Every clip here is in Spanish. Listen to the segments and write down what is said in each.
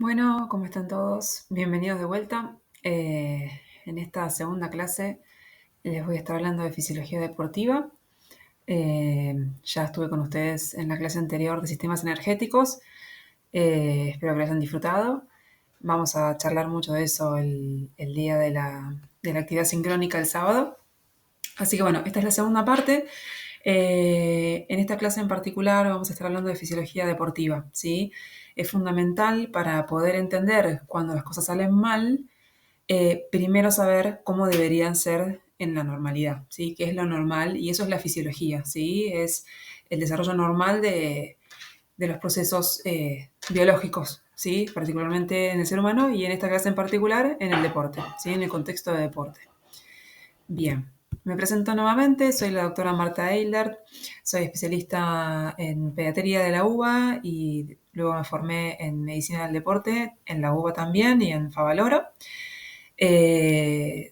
Bueno, ¿cómo están todos? Bienvenidos de vuelta. En esta segunda clase les voy a estar hablando de fisiología deportiva. Ya estuve con ustedes en la clase anterior de sistemas energéticos. Espero que lo hayan disfrutado. Vamos a charlar mucho de eso el día de la actividad sincrónica el sábado. Así que bueno, esta es la segunda parte. En esta clase en particular vamos a estar hablando de fisiología deportiva, ¿sí? Es fundamental para poder entender cuando las cosas salen mal, primero saber cómo deberían ser en la normalidad, ¿sí? ¿Qué es lo normal? Y eso es la fisiología, ¿sí? Es el desarrollo normal de los procesos biológicos, ¿sí? Particularmente en el ser humano y en esta clase en particular en el deporte, ¿sí? En el contexto de deporte. Bien, me presento nuevamente, soy la doctora Marta Eildert, soy especialista en pediatría de la UBA y luego me formé en medicina del deporte en la UBA también y en Favaloro.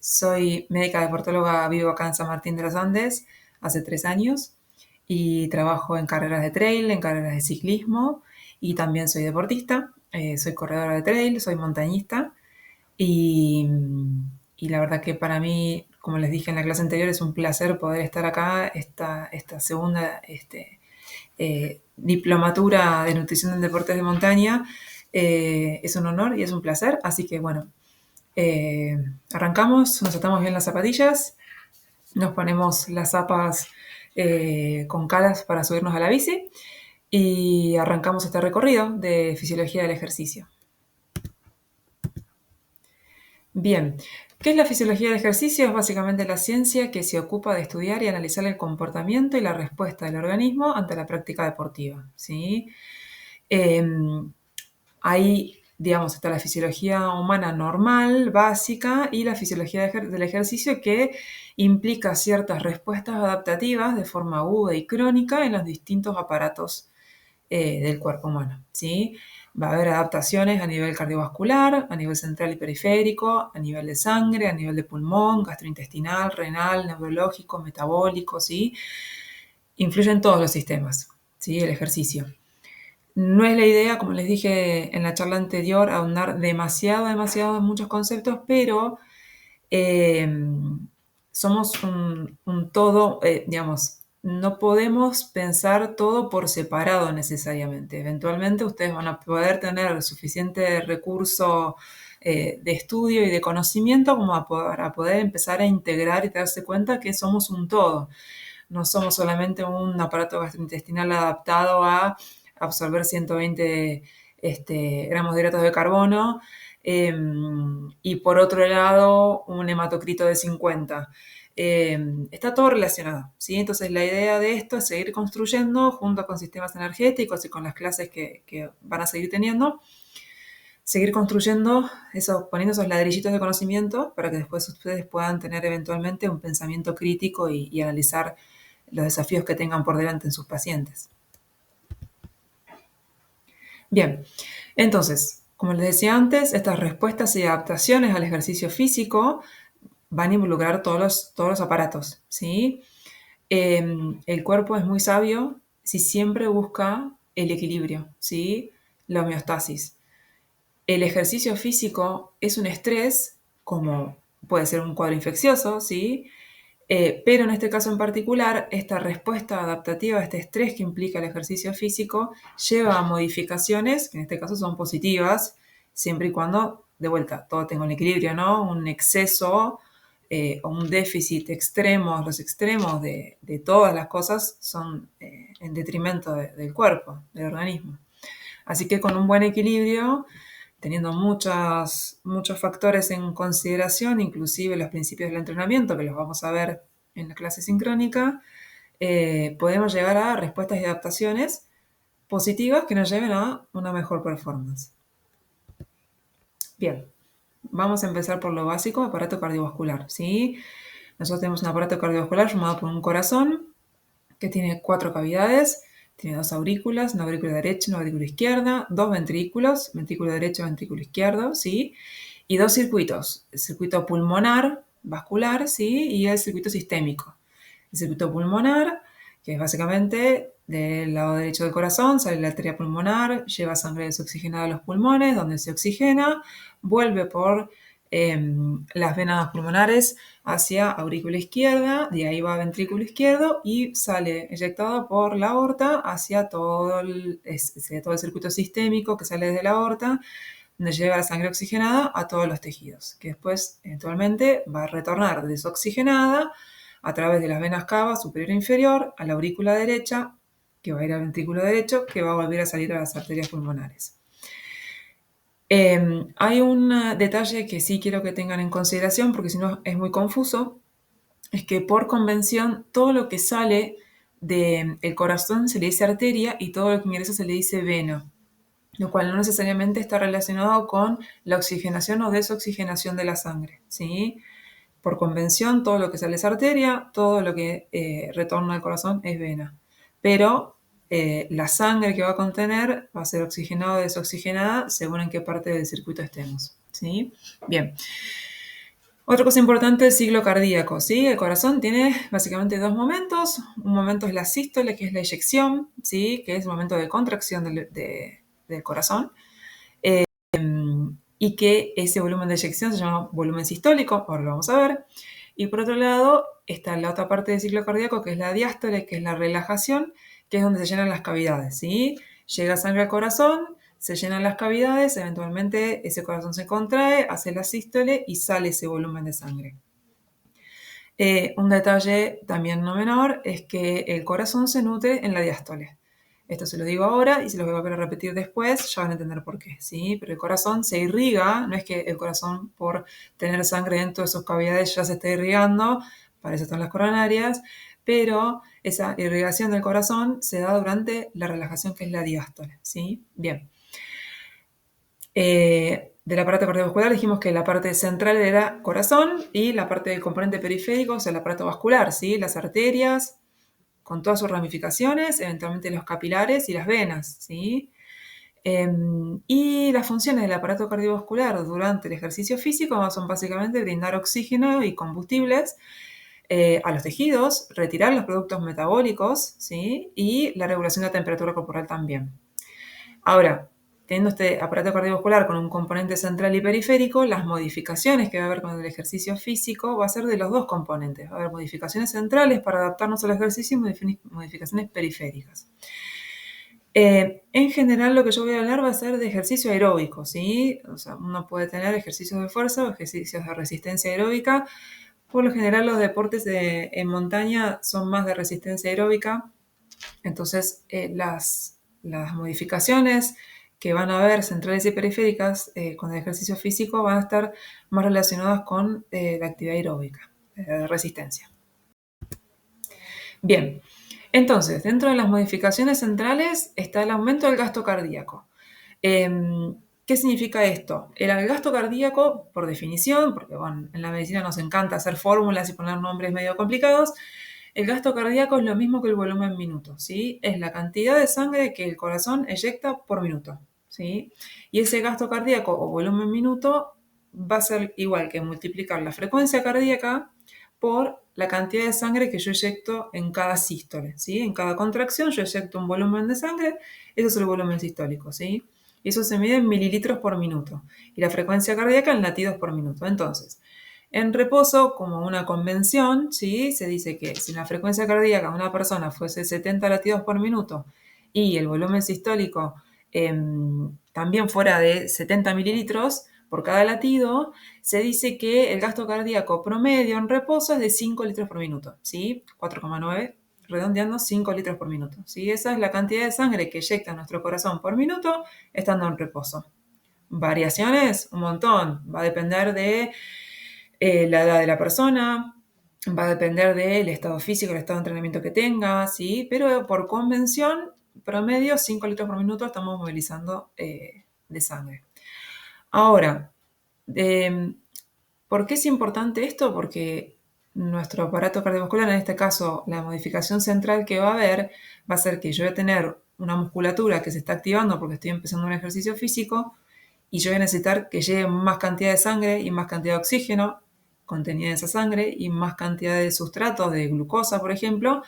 Soy médica deportóloga, vivo acá en San Martín de los Andes hace 3 años y trabajo en carreras de trail, en carreras de ciclismo y también soy deportista, soy corredora de trail, soy montañista y, y la verdad que para mí, como les dije en la clase anterior, es un placer poder estar acá, esta segunda diplomatura de nutrición en deportes de montaña. Es un honor y es un placer, así que bueno, arrancamos, nos atamos bien las zapatillas, nos ponemos las zapas con calas para subirnos a la bici y arrancamos este recorrido de fisiología del ejercicio. Bien, ¿qué es la fisiología del ejercicio? Es básicamente la ciencia que se ocupa de estudiar y analizar el comportamiento y la respuesta del organismo ante la práctica deportiva, ¿sí? Ahí, digamos, está la fisiología humana normal, básica, y la fisiología del ejercicio que implica ciertas respuestas adaptativas de forma aguda y crónica en los distintos aparatos del cuerpo humano, ¿sí? Va a haber adaptaciones a nivel cardiovascular, a nivel central y periférico, a nivel de sangre, a nivel de pulmón, gastrointestinal, renal, neurológico, metabólico, ¿sí? Influye en todos los sistemas, ¿sí? El ejercicio. No es la idea, como les dije en la charla anterior, ahondar demasiado en muchos conceptos, pero eh, somos un todo, digamos, no podemos pensar todo por separado necesariamente. Eventualmente ustedes van a poder tener suficiente recurso de estudio y de conocimiento como para poder empezar a integrar y darse cuenta que somos un todo. No somos solamente un aparato gastrointestinal adaptado a absorber 120 gramos de hidratos de carbono y por otro lado un hematocrito de 50. Está todo relacionado, ¿sí? Entonces la idea de esto es seguir construyendo junto con sistemas energéticos y con las clases que van a seguir teniendo, seguir construyendo eso, poniendo esos ladrillitos de conocimiento para que después ustedes puedan tener eventualmente un pensamiento crítico y analizar los desafíos que tengan por delante en sus pacientes. Bien, entonces, como les decía antes, estas respuestas y adaptaciones al ejercicio físico van a involucrar todos los aparatos, ¿sí? El cuerpo es muy sabio si siempre busca el equilibrio, ¿sí? La homeostasis. El ejercicio físico es un estrés, como puede ser un cuadro infeccioso, ¿sí? Pero en este caso en particular, esta respuesta adaptativa a este estrés que implica el ejercicio físico lleva a modificaciones, que en este caso son positivas, siempre y cuando, de vuelta, todo tenga un equilibrio, ¿no? Un exceso o un déficit extremo, los extremos de todas las cosas son en detrimento del cuerpo, del organismo. Así que con un buen equilibrio, teniendo muchos factores en consideración, inclusive los principios del entrenamiento, que los vamos a ver en la clase sincrónica, podemos llegar a respuestas y adaptaciones positivas que nos lleven a una mejor performance. Bien, vamos a empezar por lo básico, aparato cardiovascular, ¿sí? Nosotros tenemos un aparato cardiovascular formado por un corazón que tiene 4 cavidades, tiene 2 aurículas, una aurícula derecha y una aurícula izquierda, 2 ventrículos, ventrículo derecho, ventrículo izquierdo, ¿sí? Y 2 circuitos, el circuito pulmonar, vascular, ¿sí? Y el circuito sistémico. El circuito pulmonar, que es básicamente del lado derecho del corazón, sale la arteria pulmonar, lleva sangre desoxigenada a los pulmones, donde se oxigena, vuelve por las venas pulmonares hacia aurícula izquierda, de ahí va a ventrículo izquierdo y sale eyectado por la aorta hacia todo todo el circuito sistémico que sale desde la aorta, donde lleva la sangre oxigenada a todos los tejidos, que después eventualmente va a retornar desoxigenada a través de las venas cava superior e inferior a la aurícula derecha, que va a ir al ventrículo derecho, que va a volver a salir a las arterias pulmonares. Hay un detalle que sí quiero que tengan en consideración, porque si no es muy confuso, es que por convención todo lo que sale del corazón se le dice arteria y todo lo que ingresa se le dice vena, lo cual no necesariamente está relacionado con la oxigenación o desoxigenación de la sangre, ¿sí? Por convención, todo lo que sale es arteria, todo lo que retorna al corazón es vena. Pero la sangre que va a contener va a ser oxigenada o desoxigenada según en qué parte del circuito estemos, ¿sí? Bien. Otra cosa importante, el ciclo cardíaco, ¿sí? El corazón tiene básicamente dos momentos. Un momento es la sístole, que es la eyección, ¿sí? Que es el momento de contracción del corazón. Y que ese volumen de eyección se llama volumen sistólico, ahora lo vamos a ver. Y por otro lado está la otra parte del ciclo cardíaco, que es la diástole, que es la relajación, que es donde se llenan las cavidades, ¿sí? Llega sangre al corazón, se llenan las cavidades, eventualmente ese corazón se contrae, hace la sístole y sale ese volumen de sangre. Un detalle también no menor es que el corazón se nutre en la diástole. Esto se lo digo ahora y se lo voy a volver a repetir después, ya van a entender por qué, ¿sí? Pero el corazón se irriga, no es que el corazón por tener sangre dentro de sus cavidades ya se esté irrigando, para eso están las coronarias, pero esa irrigación del corazón se da durante la relajación que es la diástole, ¿sí? Bien. Del aparato cardiovascular dijimos que la parte central era corazón y la parte del componente periférico, o sea, el aparato vascular, ¿sí? Las arterias, con todas sus ramificaciones, eventualmente los capilares y las venas, ¿sí? Y las funciones del aparato cardiovascular durante el ejercicio físico son básicamente brindar oxígeno y combustibles a los tejidos, retirar los productos metabólicos, ¿sí? Y la regulación de la temperatura corporal también. Ahora, teniendo este aparato cardiovascular con un componente central y periférico, las modificaciones que va a haber con el ejercicio físico va a ser de los dos componentes. Va a haber modificaciones centrales para adaptarnos al ejercicio y modificaciones periféricas. En general, lo que yo voy a hablar va a ser de ejercicio aeróbico, ¿sí? O sea, uno puede tener ejercicios de fuerza o ejercicios de resistencia aeróbica. Por lo general, los deportes en montaña son más de resistencia aeróbica. Entonces, las modificaciones que van a haber centrales y periféricas con el ejercicio físico van a estar más relacionadas con la actividad aeróbica, de resistencia. Bien, entonces, dentro de las modificaciones centrales está el aumento del gasto cardíaco. ¿Qué significa esto? El gasto cardíaco, por definición, porque bueno, en la medicina nos encanta hacer fórmulas y poner nombres medio complicados, el gasto cardíaco es lo mismo que el volumen minuto, ¿sí? Es la cantidad de sangre que el corazón eyecta por minuto, ¿sí? Y ese gasto cardíaco o volumen minuto va a ser igual que multiplicar la frecuencia cardíaca por la cantidad de sangre que yo eyecto en cada sístole, ¿sí? En cada contracción yo eyecto un volumen de sangre, eso es el volumen sistólico, ¿sí? Y eso se mide en mililitros por minuto. Y la frecuencia cardíaca en latidos por minuto. Entonces, en reposo, como una convención, ¿sí? Se dice que si la frecuencia cardíaca de una persona fuese 70 latidos por minuto y el volumen sistólico también fuera de 70 mililitros por cada latido, se dice que el gasto cardíaco promedio en reposo es de 5 litros por minuto, ¿sí? 4,9, redondeando 5 litros por minuto, ¿sí? Esa es la cantidad de sangre que eyecta nuestro corazón por minuto estando en reposo. Variaciones, un montón. Va a depender de la edad de la persona, va a depender del estado físico, el estado de entrenamiento que tenga, ¿sí? Pero por convención, promedio 5 litros por minuto estamos movilizando de sangre. Ahora, ¿por qué es importante esto? Porque nuestro aparato cardiovascular, en este caso la modificación central que va a haber, va a ser que yo voy a tener una musculatura que se está activando porque estoy empezando un ejercicio físico y yo voy a necesitar que llegue más cantidad de sangre y más cantidad de oxígeno contenida en esa sangre y más cantidad de sustratos, de glucosa, por ejemplo,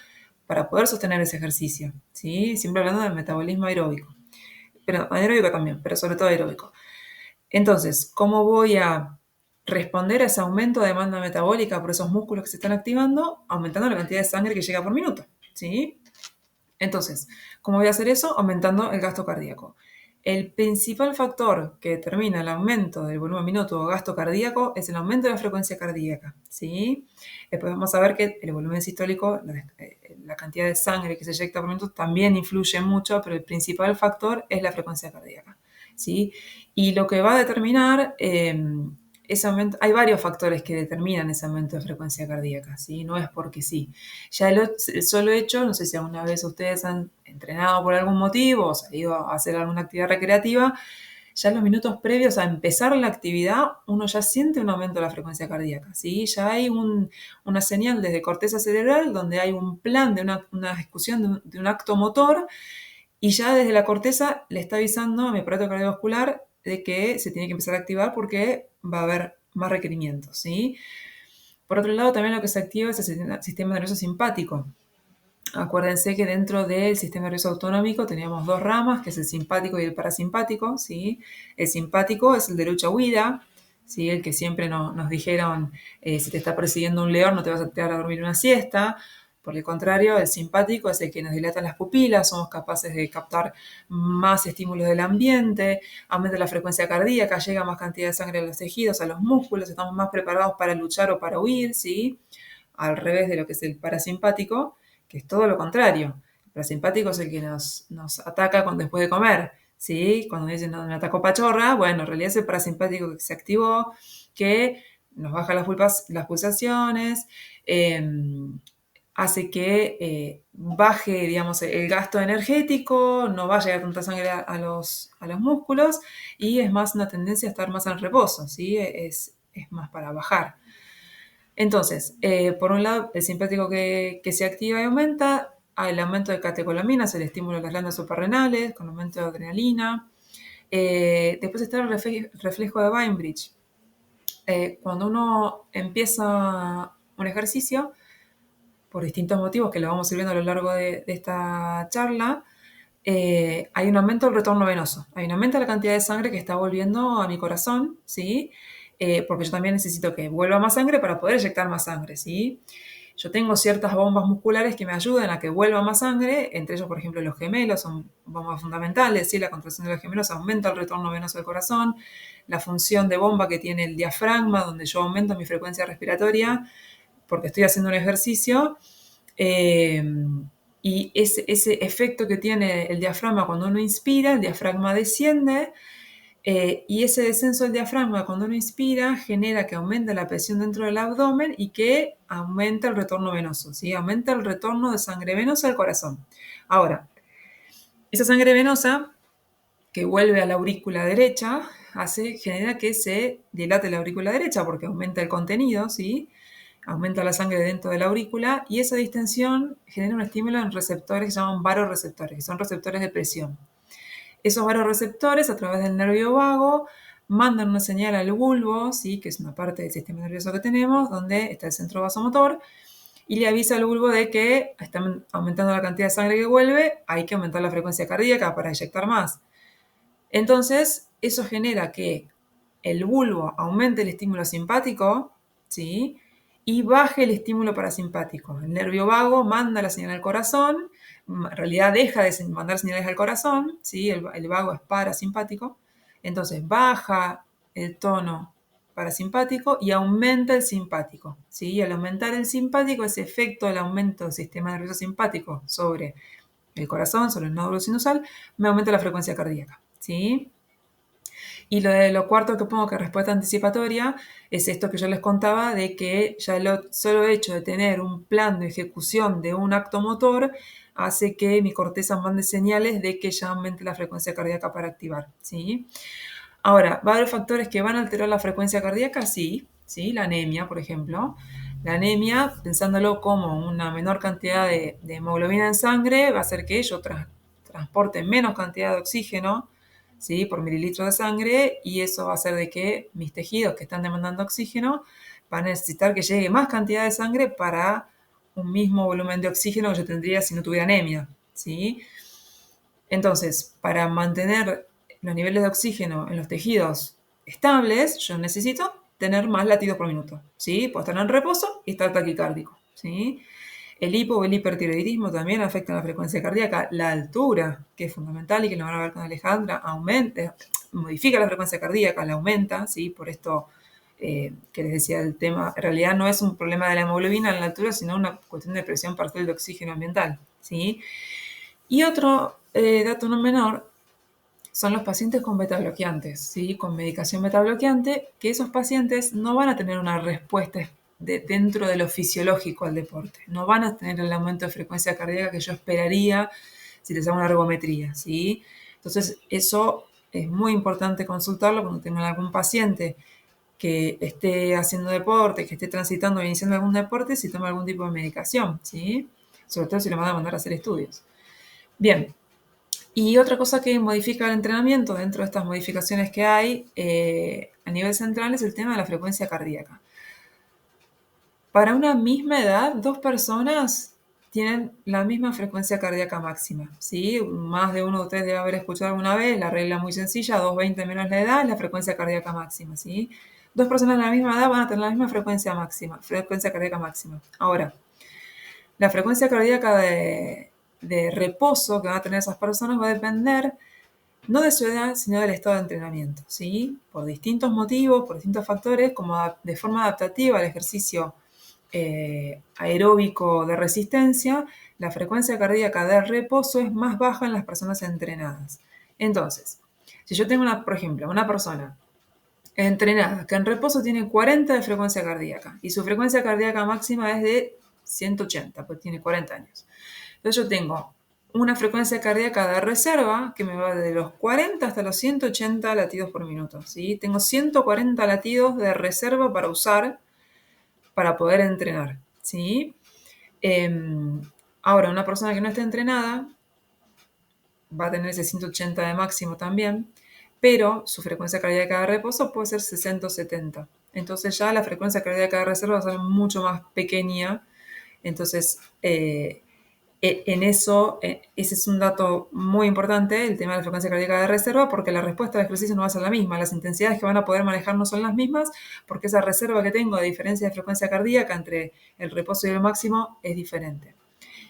para poder sostener ese ejercicio, ¿sí? Siempre hablando del metabolismo aeróbico, pero anaeróbico también, pero sobre todo aeróbico. Entonces, ¿cómo voy a responder a ese aumento de demanda metabólica por esos músculos que se están activando? Aumentando la cantidad de sangre que llega por minuto, ¿sí? Entonces, ¿cómo voy a hacer eso? Aumentando el gasto cardíaco. El principal factor que determina el aumento del volumen minuto o gasto cardíaco es el aumento de la frecuencia cardíaca, ¿sí? Después vamos a ver que el volumen sistólico, la cantidad de sangre que se eyecta por minuto, también influye mucho, pero el principal factor es la frecuencia cardíaca, ¿sí? Y lo que va a determinar ese aumento, hay varios factores que determinan ese aumento de frecuencia cardíaca, ¿sí? No es porque sí. Ya el solo hecho, no sé si alguna vez ustedes han entrenado por algún motivo o salido a hacer alguna actividad recreativa, ya en los minutos previos a empezar la actividad, uno ya siente un aumento de la frecuencia cardíaca, ¿sí? Ya hay una señal desde corteza cerebral donde hay un plan de una ejecución de un acto motor y ya desde la corteza le está avisando a mi aparato cardiovascular de que se tiene que empezar a activar porque va a haber más requerimientos, ¿sí? Por otro lado, también lo que se activa es el sistema nervioso simpático. Acuérdense que dentro del sistema nervioso autonómico teníamos dos ramas, que es el simpático y el parasimpático, ¿sí? El simpático es el de lucha-huida, ¿sí? El que siempre nos dijeron, si te está persiguiendo un león no te vas a quedar a dormir una siesta. Por el contrario, el simpático es el que nos dilata las pupilas, somos capaces de captar más estímulos del ambiente, aumenta la frecuencia cardíaca, llega más cantidad de sangre a los tejidos, a los músculos, estamos más preparados para luchar o para huir, ¿sí? Al revés de lo que es el parasimpático, que es todo lo contrario. El parasimpático es el que nos ataca después de comer, ¿sí? Cuando dicen, no, me atacó pachorra, bueno, en realidad es el parasimpático que se activó, que nos baja las pulsaciones, hace que baje, digamos, el gasto energético, no va a llegar tanta sangre a los músculos y es más una tendencia a estar más en reposo, ¿sí? Es más para bajar. Entonces, por un lado, el simpático que se activa y aumenta, hay el aumento de catecolaminas, el estímulo de las glándulas suprarrenales, con aumento de adrenalina. Después está el reflejo de Bainbridge. Cuando uno empieza un ejercicio, por distintos motivos que lo vamos a ir viendo a lo largo de esta charla, hay un aumento del retorno venoso, hay un aumento de la cantidad de sangre que está volviendo a mi corazón, ¿sí? Porque yo también necesito que vuelva más sangre para poder eyectar más sangre, ¿sí? Yo tengo ciertas bombas musculares que me ayudan a que vuelva más sangre, entre ellos, por ejemplo, los gemelos son bombas fundamentales, ¿sí? La contracción de los gemelos aumenta el retorno venoso del corazón, la función de bomba que tiene el diafragma, donde yo aumento mi frecuencia respiratoria porque estoy haciendo un ejercicio, y ese efecto que tiene el diafragma cuando uno inspira, el diafragma desciende, y ese descenso del diafragma cuando uno inspira genera que aumente la presión dentro del abdomen y que aumenta el retorno venoso, ¿sí? Aumenta el retorno de sangre venosa al corazón. Ahora, esa sangre venosa que vuelve a la aurícula derecha genera que se dilate la aurícula derecha porque aumenta el contenido, ¿sí? Aumenta la sangre dentro de la aurícula y esa distensión genera un estímulo en receptores que se llaman varoreceptores, que son receptores de presión. Esos varoreceptores, a través del nervio vago, mandan una señal al bulbo, ¿sí? Que es una parte del sistema nervioso que tenemos, donde está el centro vasomotor, y le avisa al bulbo de que está aumentando la cantidad de sangre que vuelve, hay que aumentar la frecuencia cardíaca para inyectar más. Entonces, eso genera que el bulbo aumente el estímulo simpático, ¿sí? Y baje el estímulo parasimpático. El nervio vago manda la señal al corazón, en realidad deja de mandar señales al corazón, ¿sí? El vago es parasimpático, entonces baja el tono parasimpático y aumenta el simpático, ¿sí? Y al aumentar el simpático, ese efecto del aumento del sistema nervioso simpático sobre el corazón, sobre el nódulo sinusal, me aumenta la frecuencia cardíaca, ¿sí? Y lo cuarto que pongo que respuesta anticipatoria es esto que yo les contaba de que ya el solo hecho de tener un plan de ejecución de un acto motor hace que mi corteza mande señales de que ya aumente la frecuencia cardíaca para activar, ¿sí? Ahora, ¿va a haber factores que van a alterar la frecuencia cardíaca? Sí, ¿sí? La anemia, por ejemplo. La anemia, pensándolo como una menor cantidad de hemoglobina en sangre, va a hacer que yo transporte menos cantidad de oxígeno, ¿sí? Por mililitro de sangre, y eso va a hacer de que mis tejidos que están demandando oxígeno van a necesitar que llegue más cantidad de sangre para un mismo volumen de oxígeno que yo tendría si no tuviera anemia, ¿sí? Entonces, para mantener los niveles de oxígeno en los tejidos estables, yo necesito tener más latidos por minuto, ¿sí? Puedo estar en reposo y estar taquicárdico, ¿sí? El hipo o el hipertiroidismo también afecta la frecuencia cardíaca. La altura, que es fundamental y que lo van a ver con Alejandra, aumenta, modifica la frecuencia cardíaca, la aumenta, ¿sí? Por esto que les decía el tema, en realidad no es un problema de la hemoglobina en la altura, sino una cuestión de presión parcial de oxígeno ambiental, ¿sí? Y otro dato no menor son los pacientes con beta bloqueantes, ¿sí? Con medicación beta bloqueante, que esos pacientes no van a tener una respuesta dentro de lo fisiológico al deporte. No van a tener el aumento de frecuencia cardíaca que yo esperaría si les hago una ergometría, ¿sí? Entonces, eso es muy importante consultarlo cuando tengan algún paciente que esté haciendo deporte, que esté transitando o iniciando algún deporte, si toma algún tipo de medicación, ¿sí? Sobre todo si lo van a mandar a hacer estudios. Bien, y otra cosa que modifica el entrenamiento dentro de estas modificaciones que hay a nivel central es el tema de la frecuencia cardíaca. Para una misma edad, dos personas tienen la misma frecuencia cardíaca máxima, ¿sí? Más de uno de ustedes debe haber escuchado alguna vez la regla muy sencilla, 220 menos la edad es la frecuencia cardíaca máxima, ¿sí? Dos personas de la misma edad van a tener la misma frecuencia máxima, frecuencia cardíaca máxima. Ahora, la frecuencia cardíaca de reposo que van a tener esas personas va a depender no de su edad, sino del estado de entrenamiento, ¿sí? Por distintos motivos, por distintos factores, como de forma adaptativa al ejercicio aeróbico de resistencia, la frecuencia cardíaca de reposo es más baja en las personas entrenadas. Entonces, si yo tengo, por ejemplo, una persona entrenada que en reposo tiene 40 de frecuencia cardíaca y su frecuencia cardíaca máxima es de 180, pues tiene 40 años. Entonces yo tengo una frecuencia cardíaca de reserva que me va de los 40 hasta los 180 latidos por minuto, ¿sí? Tengo 140 latidos de reserva para usar para poder entrenar, ¿sí? Ahora, una persona que no esté entrenada va a tener ese 180 de máximo también, pero su frecuencia cardíaca de reposo puede ser 60 o 70. Entonces ya la frecuencia cardíaca de reserva va a ser mucho más pequeña. Entonces, en eso, ese es un dato muy importante, el tema de la frecuencia cardíaca de reserva, porque la respuesta al ejercicio no va a ser la misma. Las intensidades que van a poder manejar no son las mismas, porque esa reserva que tengo de diferencia de frecuencia cardíaca entre el reposo y el máximo es diferente.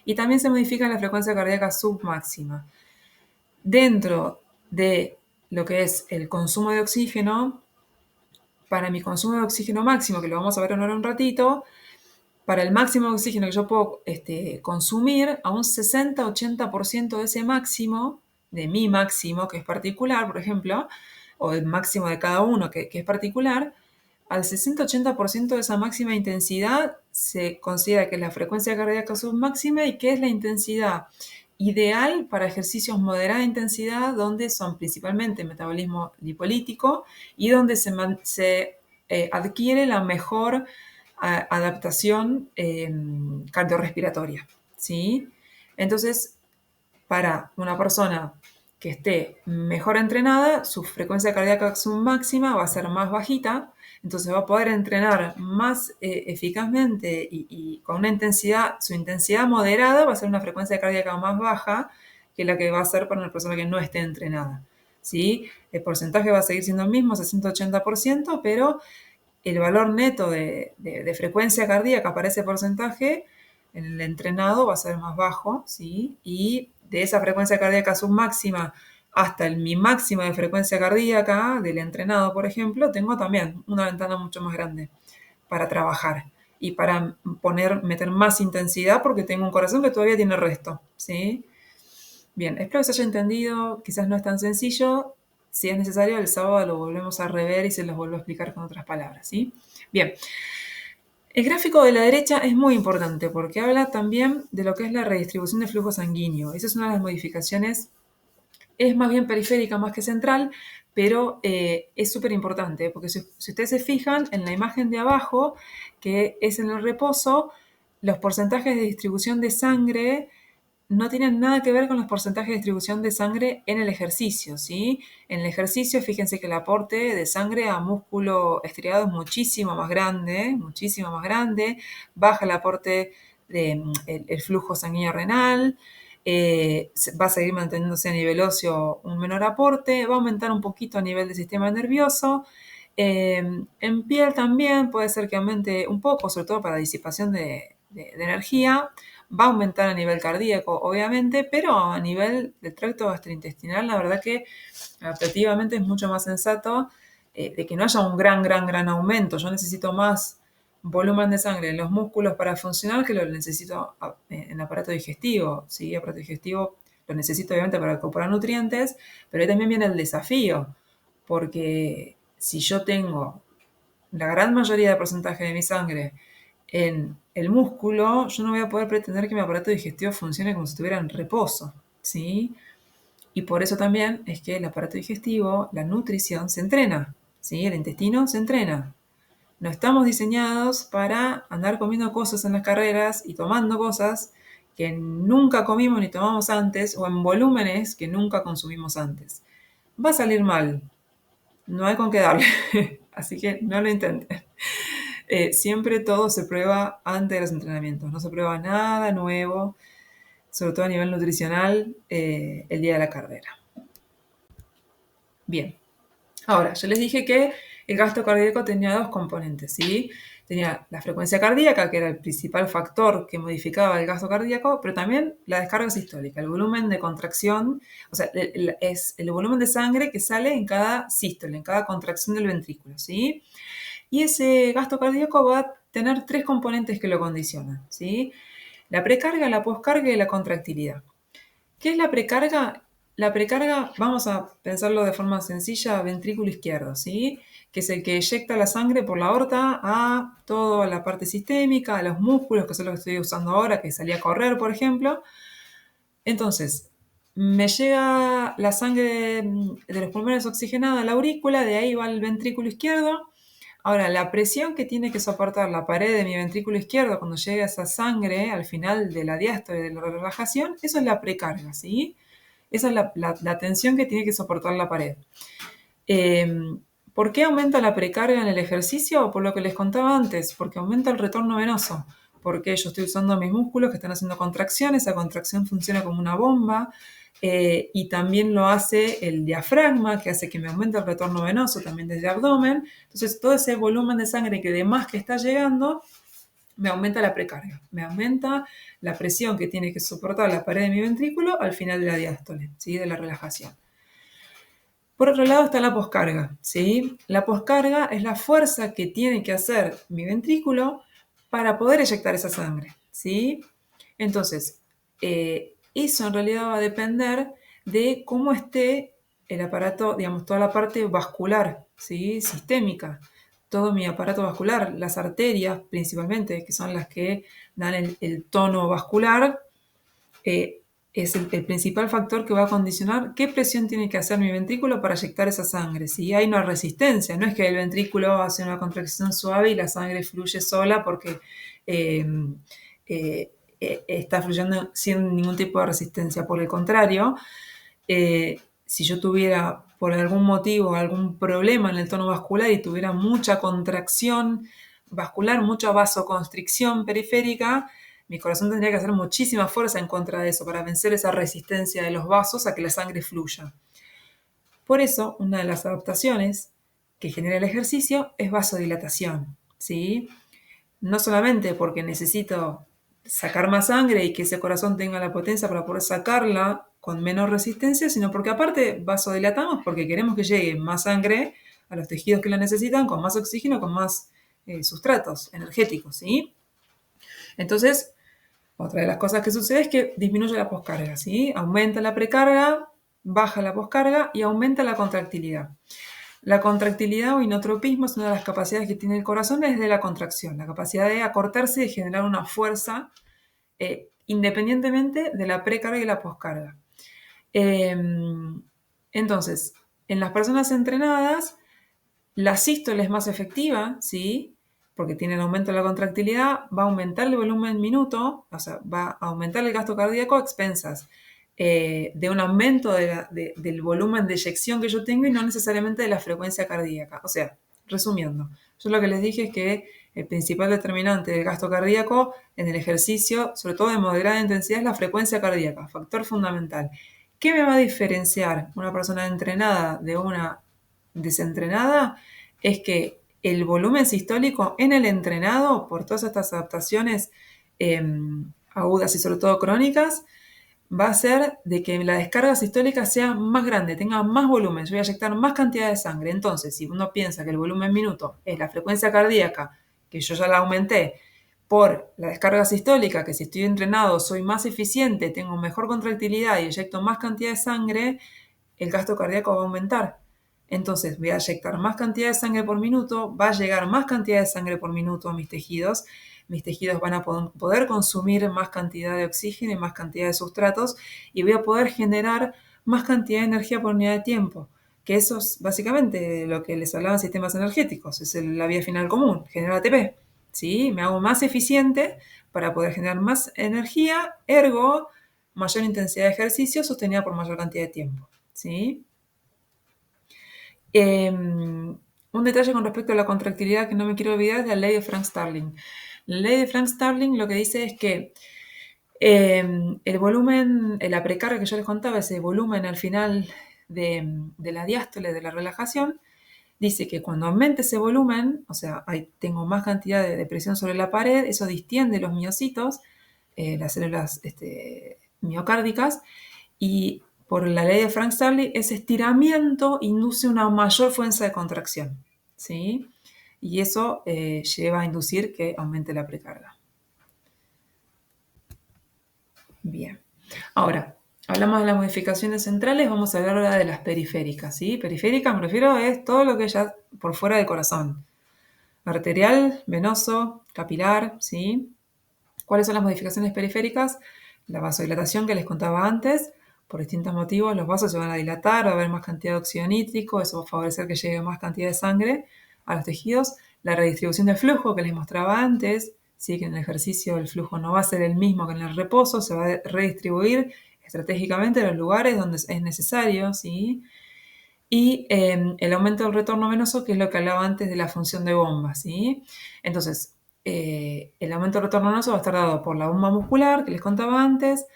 Y también se modifica la frecuencia cardíaca submáxima. Dentro de lo que es el consumo de oxígeno, para mi consumo de oxígeno máximo, que lo vamos a ver ahora un ratito, para el máximo de oxígeno que yo puedo consumir, a un 60-80% de ese máximo, de mi máximo, que es particular, por ejemplo, o el máximo de cada uno, que es particular, al 60-80% de esa máxima intensidad se considera que es la frecuencia cardíaca submáxima y que es la intensidad ideal para ejercicios moderada intensidad, donde son principalmente metabolismo lipolítico y donde se adquiere la mejor adaptación cardiorrespiratoria, ¿sí? Entonces, para una persona que esté mejor entrenada, su frecuencia cardíaca máxima va a ser más bajita, entonces va a poder entrenar más eficazmente y con una intensidad, su intensidad moderada va a ser una frecuencia cardíaca más baja que la que va a ser para una persona que no esté entrenada, ¿sí? El porcentaje va a seguir siendo el mismo, 60-80%, pero el valor neto de frecuencia cardíaca para ese porcentaje en el entrenado va a ser más bajo, ¿sí? Y de esa frecuencia cardíaca submáxima hasta mi máximo de frecuencia cardíaca del entrenado, por ejemplo, tengo también una ventana mucho más grande para trabajar y para meter más intensidad porque tengo un corazón que todavía tiene resto, ¿sí? Bien, espero que se haya entendido, quizás no es tan sencillo. Si es necesario, el sábado lo volvemos a rever y se los vuelvo a explicar con otras palabras, ¿sí? Bien, el gráfico de la derecha es muy importante porque habla también de lo que es la redistribución de flujo sanguíneo. Esa es una de las modificaciones, es más bien periférica más que central, pero es súper importante porque si ustedes se fijan en la imagen de abajo, que es en el reposo, los porcentajes de distribución de sangre no tienen nada que ver con los porcentajes de distribución de sangre en el ejercicio, ¿sí? En el ejercicio, fíjense que el aporte de sangre a músculo estriado es muchísimo más grande, baja el aporte el flujo sanguíneo renal, va a seguir manteniéndose a nivel óseo un menor aporte, va a aumentar un poquito a nivel del sistema nervioso. En piel también puede ser que aumente un poco, sobre todo para disipación de energía. Va a aumentar a nivel cardíaco, obviamente, pero a nivel del tracto gastrointestinal, la verdad que adaptativamente es mucho más sensato de que no haya un gran aumento. Yo necesito más volumen de sangre en los músculos para funcionar que lo necesito en el aparato digestivo. ¿Sí? El aparato digestivo lo necesito obviamente para incorporar nutrientes, pero ahí también viene el desafío, porque si yo tengo la gran mayoría del porcentaje de mi sangre en el músculo, yo no voy a poder pretender que mi aparato digestivo funcione como si estuviera en reposo, ¿sí? Y por eso también es que el aparato digestivo, la nutrición, se entrena, ¿sí? El intestino se entrena. No estamos diseñados para andar comiendo cosas en las carreras y tomando cosas que nunca comimos ni tomamos antes o en volúmenes que nunca consumimos antes. Va a salir mal, no hay con qué darle, así que no lo intenten. Siempre todo se prueba antes de los entrenamientos, no se prueba nada nuevo, sobre todo a nivel nutricional, el día de la carrera. Bien, ahora, yo les dije que el gasto cardíaco tenía dos componentes, ¿sí? Tenía la frecuencia cardíaca, que era el principal factor que modificaba el gasto cardíaco, pero también la descarga sistólica, el volumen de contracción, o sea, es el volumen de sangre que sale en cada sístole, en cada contracción del ventrículo, ¿sí? Y ese gasto cardíaco va a tener tres componentes que lo condicionan, ¿sí? La precarga, la poscarga y la contractilidad. ¿Qué es la precarga? La precarga, vamos a pensarlo de forma sencilla, ventrículo izquierdo, ¿sí? Que es el que eyecta la sangre por la aorta a toda la parte sistémica, a los músculos, que es lo que estoy usando ahora, que salí a correr, por ejemplo. Entonces, me llega la sangre de los pulmones oxigenada a la aurícula, de ahí va al ventrículo izquierdo. Ahora, la presión que tiene que soportar la pared de mi ventrículo izquierdo cuando llega esa sangre al final de la diástole de la relajación, eso es la precarga, ¿sí? Esa es la tensión que tiene que soportar la pared. ¿Por qué aumenta la precarga en el ejercicio? Por lo que les contaba antes, porque aumenta el retorno venoso. Porque yo estoy usando mis músculos que están haciendo contracción, esa contracción funciona como una bomba, y también lo hace el diafragma, que hace que me aumente el retorno venoso también desde el abdomen. Entonces, todo ese volumen de sangre que de más que está llegando, me aumenta la precarga, me aumenta la presión que tiene que soportar la pared de mi ventrículo al final de la diástole, ¿sí? De la relajación. Por otro lado está la poscarga, ¿sí? La poscarga es la fuerza que tiene que hacer mi ventrículo para poder eyectar esa sangre, ¿sí? Entonces, eso en realidad va a depender de cómo esté el aparato, digamos, toda la parte vascular, ¿sí? Sistémica, todo mi aparato vascular, las arterias principalmente, que son las que dan el tono vascular, es el principal factor que va a condicionar qué presión tiene que hacer mi ventrículo para eyectar esa sangre. Si hay una resistencia, no es que el ventrículo hace una contracción suave y la sangre fluye sola porque eh, está fluyendo sin ningún tipo de resistencia. Por el contrario, si yo tuviera por algún motivo algún problema en el tono vascular y tuviera mucha contracción vascular, mucha vasoconstricción periférica, mi corazón tendría que hacer muchísima fuerza en contra de eso para vencer esa resistencia de los vasos a que la sangre fluya. Por eso, una de las adaptaciones que genera el ejercicio es vasodilatación, ¿sí? No solamente porque necesito sacar más sangre y que ese corazón tenga la potencia para poder sacarla con menor resistencia, sino porque aparte vasodilatamos porque queremos que llegue más sangre a los tejidos que la necesitan, con más oxígeno, con más sustratos energéticos, ¿sí? Entonces, otra de las cosas que sucede es que disminuye la poscarga, ¿sí? Aumenta la precarga, baja la poscarga y aumenta la contractilidad. La contractilidad o inotropismo es una de las capacidades que tiene el corazón desde la contracción, la capacidad de acortarse y de generar una fuerza independientemente de la precarga y la poscarga. Entonces, en las personas entrenadas, la sístole es más efectiva, ¿sí? Porque tiene el aumento de la contractilidad, va a aumentar el volumen minuto, o sea, va a aumentar el gasto cardíaco a expensas de un aumento del volumen de eyección que yo tengo y no necesariamente de la frecuencia cardíaca. O sea, resumiendo, yo lo que les dije es que el principal determinante del gasto cardíaco en el ejercicio, sobre todo de moderada intensidad, es la frecuencia cardíaca, factor fundamental. ¿Qué me va a diferenciar una persona entrenada de una desentrenada? Es que el volumen sistólico en el entrenado, por todas estas adaptaciones agudas y sobre todo crónicas, va a ser de que la descarga sistólica sea más grande, tenga más volumen, yo voy a inyectar más cantidad de sangre. Entonces, si uno piensa que el volumen minuto es la frecuencia cardíaca, que yo ya la aumenté, por la descarga sistólica, que si estoy entrenado soy más eficiente, tengo mejor contractilidad y inyecto más cantidad de sangre, el gasto cardíaco va a aumentar. Entonces voy a inyectar más cantidad de sangre por minuto, va a llegar más cantidad de sangre por minuto a mis tejidos van a poder consumir más cantidad de oxígeno y más cantidad de sustratos y voy a poder generar más cantidad de energía por unidad de tiempo, que eso es básicamente lo que les hablaba en sistemas energéticos, es la vía final común, generar ATP. ¿Sí? Me hago más eficiente para poder generar más energía, ergo mayor intensidad de ejercicio sostenida por mayor cantidad de tiempo. ¿Sí? Un detalle con respecto a la contractilidad que no me quiero olvidar es la ley de Frank Starling. La ley de Frank Starling lo que dice es que el volumen, la precarga que yo les contaba, ese volumen al final de la diástole, de la relajación, dice que cuando aumente ese volumen, o sea, tengo más cantidad de presión sobre la pared, eso distiende los miocitos, las células miocárdicas, y por la ley de Frank Starling, ese estiramiento induce una mayor fuerza de contracción, ¿sí? Y eso lleva a inducir que aumente la precarga. Bien. Ahora, hablamos de las modificaciones centrales, vamos a hablar ahora de las periféricas, ¿sí? Periféricas me refiero es todo lo que ya por fuera del corazón. Arterial, venoso, capilar, ¿sí? ¿Cuáles son las modificaciones periféricas? La vasodilatación que les contaba antes, por distintos motivos los vasos se van a dilatar, va a haber más cantidad de óxido nítrico, eso va a favorecer que llegue más cantidad de sangre a los tejidos. La redistribución de flujo que les mostraba antes, ¿sí? Que en el ejercicio el flujo no va a ser el mismo que en el reposo, se va a redistribuir estratégicamente en los lugares donde es necesario, ¿sí? Y el aumento del retorno venoso, que es lo que hablaba antes de la función de bomba, ¿sí? Entonces, el aumento del retorno venoso va a estar dado por la bomba muscular, que les contaba antes,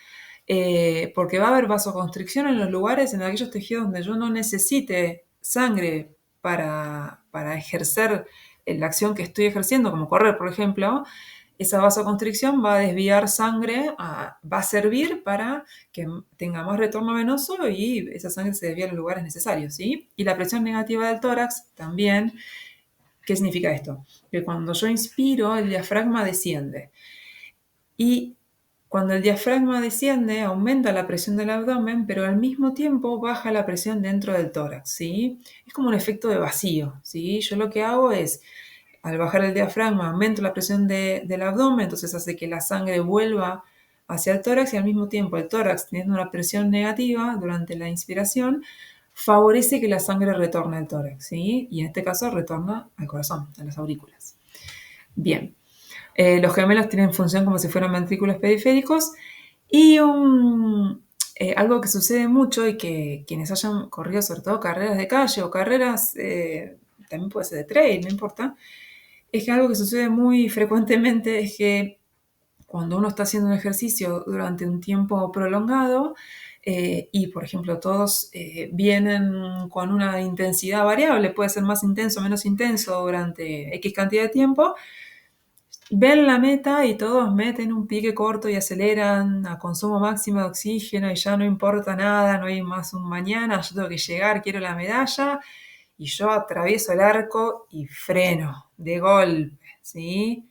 porque va a haber vasoconstricción en los lugares, en aquellos tejidos donde yo no necesite sangre para ejercer la acción que estoy ejerciendo, como correr, por ejemplo. Esa vasoconstricción va a desviar sangre, va a servir para que tenga más retorno venoso y esa sangre se desvía a los lugares necesarios, ¿sí? Y la presión negativa del tórax también. ¿Qué significa esto? Que cuando yo inspiro, el diafragma desciende. Y cuando el diafragma desciende, aumenta la presión del abdomen, pero al mismo tiempo baja la presión dentro del tórax, ¿sí? Es como un efecto de vacío, ¿sí? Yo lo que hago es, al bajar el diafragma, aumento la presión del abdomen, entonces hace que la sangre vuelva hacia el tórax y al mismo tiempo el tórax, teniendo una presión negativa durante la inspiración, favorece que la sangre retorne al tórax, ¿sí? Y en este caso retorna al corazón, a las aurículas. Bien. Los gemelos tienen función como si fueran ventrículos periféricos y algo que sucede mucho y que quienes hayan corrido sobre todo carreras de calle o carreras, también puede ser de trail, no importa, es que algo que sucede muy frecuentemente es que cuando uno está haciendo un ejercicio durante un tiempo prolongado y, por ejemplo, todos vienen con una intensidad variable, puede ser más intenso o menos intenso durante X cantidad de tiempo, ven la meta y todos meten un pique corto y aceleran a consumo máximo de oxígeno y ya no importa nada, no hay más un mañana, yo tengo que llegar, quiero la medalla y yo atravieso el arco y freno de golpe, ¿sí?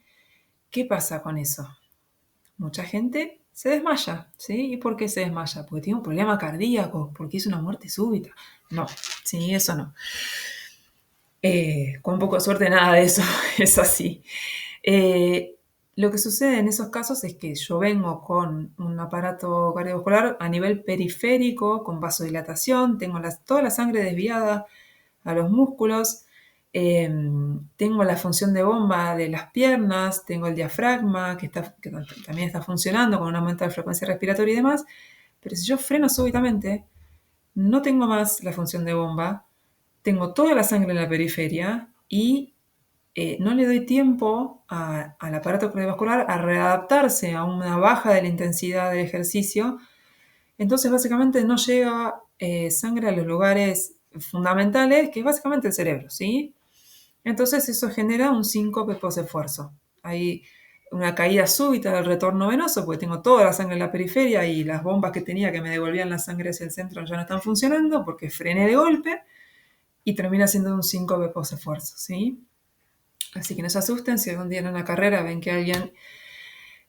¿Qué pasa con eso? Mucha gente se desmaya, ¿sí? ¿Y por qué se desmaya? Porque tiene un problema cardíaco, porque es una muerte súbita. No, sí, eso no. Con un poco de suerte nada de eso es así. Lo que sucede en esos casos es que yo vengo con un aparato cardiovascular a nivel periférico, con vasodilatación, tengo toda la sangre desviada a los músculos, tengo la función de bomba de las piernas, tengo el diafragma que también está funcionando con un aumento de frecuencia respiratoria y demás, pero si yo freno súbitamente, no tengo más la función de bomba, tengo toda la sangre en la periferia y no le doy tiempo al aparato cardiovascular a readaptarse a una baja de la intensidad del ejercicio, entonces básicamente no llega sangre a los lugares fundamentales, que es básicamente el cerebro, ¿sí? Entonces eso genera un síncope post-esfuerzo. Hay una caída súbita del retorno venoso, porque tengo toda la sangre en la periferia y las bombas que tenía que me devolvían la sangre hacia el centro ya no están funcionando porque frené de golpe y termina siendo un síncope post-esfuerzo, ¿sí? Así que no se asusten si algún día en una carrera ven que alguien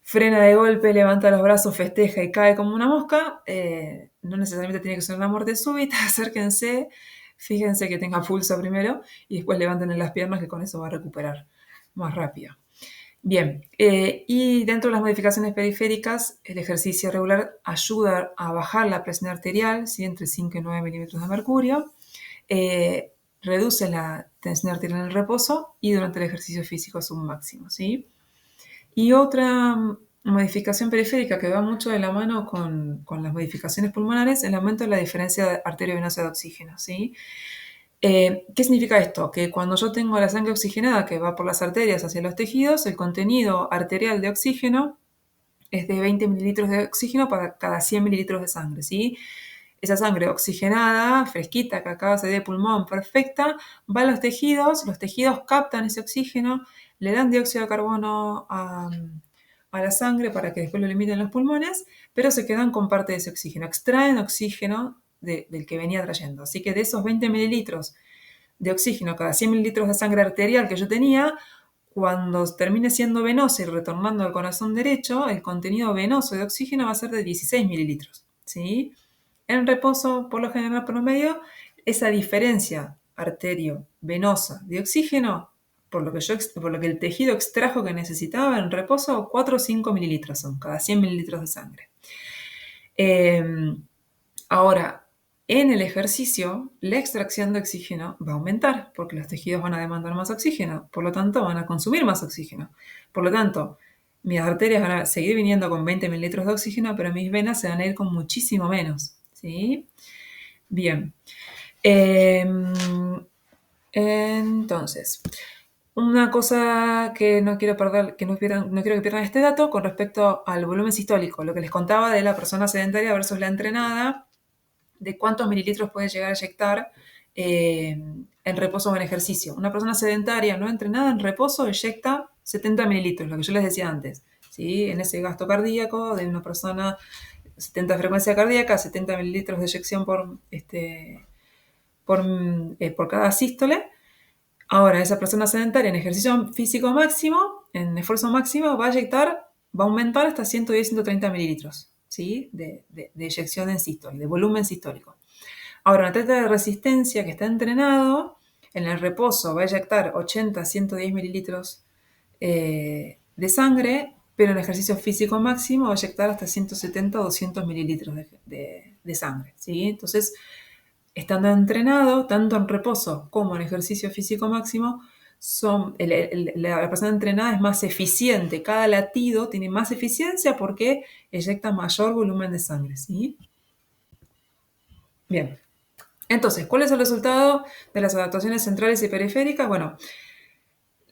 frena de golpe, levanta los brazos, festeja y cae como una mosca. No necesariamente tiene que ser una muerte súbita, acérquense, fíjense que tenga pulso primero y después levanten las piernas, que con eso va a recuperar más rápido. Bien, y dentro de las modificaciones periféricas, el ejercicio regular ayuda a bajar la presión arterial, ¿sí? Entre 5 y 9 milímetros de mercurio, reduce la tensión arterial en el reposo y durante el ejercicio físico es un máximo, ¿sí? Y otra modificación periférica que va mucho de la mano con las modificaciones pulmonares, el aumento de la diferencia arteriovenosa de oxígeno, ¿sí? ¿Qué significa esto? Que cuando yo tengo la sangre oxigenada que va por las arterias hacia los tejidos, el contenido arterial de oxígeno es de 20 mililitros de oxígeno para cada 100 mililitros de sangre, ¿sí? Esa sangre oxigenada, fresquita, que acaba de salir de pulmón, perfecta, va a los tejidos captan ese oxígeno, le dan dióxido de carbono a la sangre para que después lo limiten los pulmones, pero se quedan con parte de ese oxígeno, extraen oxígeno del que venía trayendo. Así que de esos 20 mililitros de oxígeno cada 100 mililitros de sangre arterial que yo tenía, cuando termine siendo venosa y retornando al corazón derecho, el contenido venoso de oxígeno va a ser de 16 mililitros, ¿sí? En reposo, por lo general promedio, esa diferencia arterio-venosa de oxígeno, por lo que el tejido extrajo que necesitaba en reposo, 4 o 5 mililitros son cada 100 mililitros de sangre. Ahora, en el ejercicio, la extracción de oxígeno va a aumentar porque los tejidos van a demandar más oxígeno, por lo tanto van a consumir más oxígeno. Por lo tanto, mis arterias van a seguir viniendo con 20 mililitros de oxígeno, pero mis venas se van a ir con muchísimo menos, ¿sí? Bien. Entonces, una cosa que no quiero perder, que no quiero que pierdan este dato con respecto al volumen sistólico, lo que les contaba de la persona sedentaria versus la entrenada, de cuántos mililitros puede llegar a eyectar en reposo o en ejercicio. Una persona sedentaria no entrenada en reposo eyecta 70 mililitros, lo que yo les decía antes, ¿sí? En ese gasto cardíaco de una persona, 70 frecuencia cardíaca, 70 mililitros de eyección por cada sístole. Ahora, esa persona sedentaria en ejercicio físico máximo, en esfuerzo máximo, va a aumentar hasta 110-130 mililitros, ¿sí? de eyección en sístole, de volumen sistólico. Ahora, un atleta de resistencia que está entrenado, en el reposo va a eyectar 80-110 mililitros de sangre, pero en ejercicio físico máximo va a eyectar hasta 170-200 mililitros de sangre, ¿sí? Entonces, estando entrenado, tanto en reposo como en ejercicio físico máximo, la persona entrenada es más eficiente. Cada latido tiene más eficiencia porque eyecta mayor volumen de sangre, ¿sí? Bien. Entonces, ¿cuál es el resultado de las adaptaciones centrales y periféricas? Bueno,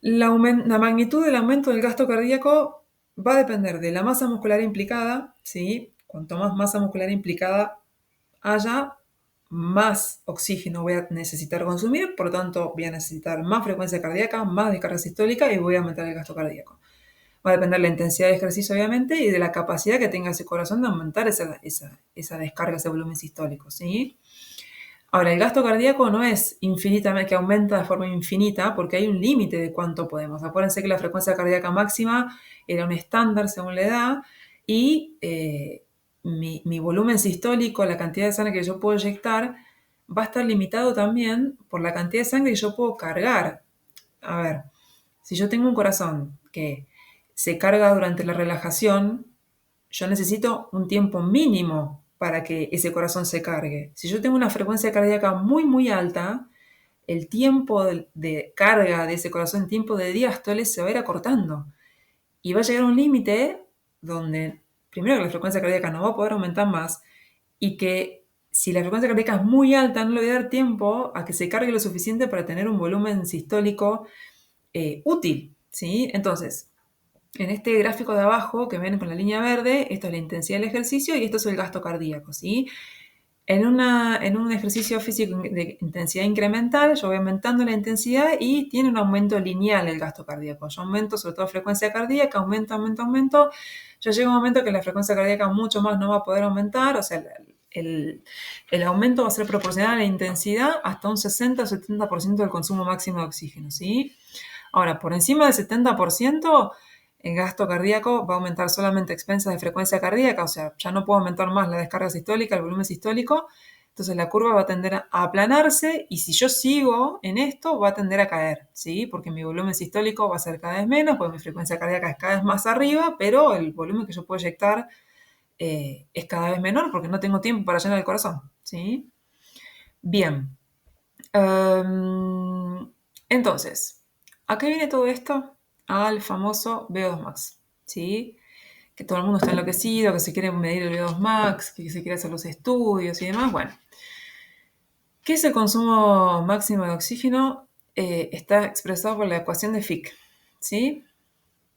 la magnitud del aumento del gasto cardíaco va a depender de la masa muscular implicada, ¿sí? Cuanto más masa muscular implicada haya, más oxígeno voy a necesitar consumir, por lo tanto voy a necesitar más frecuencia cardíaca, más descarga sistólica y voy a aumentar el gasto cardíaco. Va a depender de la intensidad de ejercicio, obviamente, y de la capacidad que tenga ese corazón de aumentar esa descarga, ese volumen sistólico, ¿sí? Ahora, el gasto cardíaco no es infinitamente, que aumenta de forma infinita, porque hay un límite de cuánto podemos. Acuérdense que la frecuencia cardíaca máxima era un estándar según la edad, y mi volumen sistólico, la cantidad de sangre que yo puedo eyectar, va a estar limitado también por la cantidad de sangre que yo puedo cargar. A ver, si yo tengo un corazón que se carga durante la relajación, yo necesito un tiempo mínimo para que ese corazón se cargue. Si yo tengo una frecuencia cardíaca muy, muy alta, el tiempo de carga de ese corazón, el tiempo de diástole, se va a ir acortando. Y va a llegar a un límite donde, primero, que la frecuencia cardíaca no va a poder aumentar más y que si la frecuencia cardíaca es muy alta, no le voy a dar tiempo a que se cargue lo suficiente para tener un volumen sistólico útil, ¿sí? Entonces, en este gráfico de abajo que ven con la línea verde, esto es la intensidad del ejercicio y esto es el gasto cardíaco, ¿sí? En un ejercicio físico de intensidad incremental, yo voy aumentando la intensidad y tiene un aumento lineal el gasto cardíaco. Yo aumento sobre todo frecuencia cardíaca, aumento. Ya llega un momento que la frecuencia cardíaca mucho más no va a poder aumentar, o sea, el aumento va a ser proporcional a la intensidad hasta un 60 o 70% del consumo máximo de oxígeno, ¿sí? Ahora, por encima del 70%, el gasto cardíaco va a aumentar solamente a expensas de frecuencia cardíaca, o sea, ya no puedo aumentar más la descarga sistólica, el volumen sistólico, entonces la curva va a tender a aplanarse y si yo sigo en esto va a tender a caer, ¿sí? Porque mi volumen sistólico va a ser cada vez menos, porque mi frecuencia cardíaca es cada vez más arriba, pero el volumen que yo puedo eyectar es cada vez menor porque no tengo tiempo para llenar el corazón, ¿sí? Bien. Entonces, ¿a qué viene todo esto? Al famoso VO2 max, ¿sí? Que todo el mundo está enloquecido, que se quiere medir el VO2 max, que se quiere hacer los estudios y demás. Bueno, ¿qué es el consumo máximo de oxígeno? Está expresado por la ecuación de Fick, ¿sí?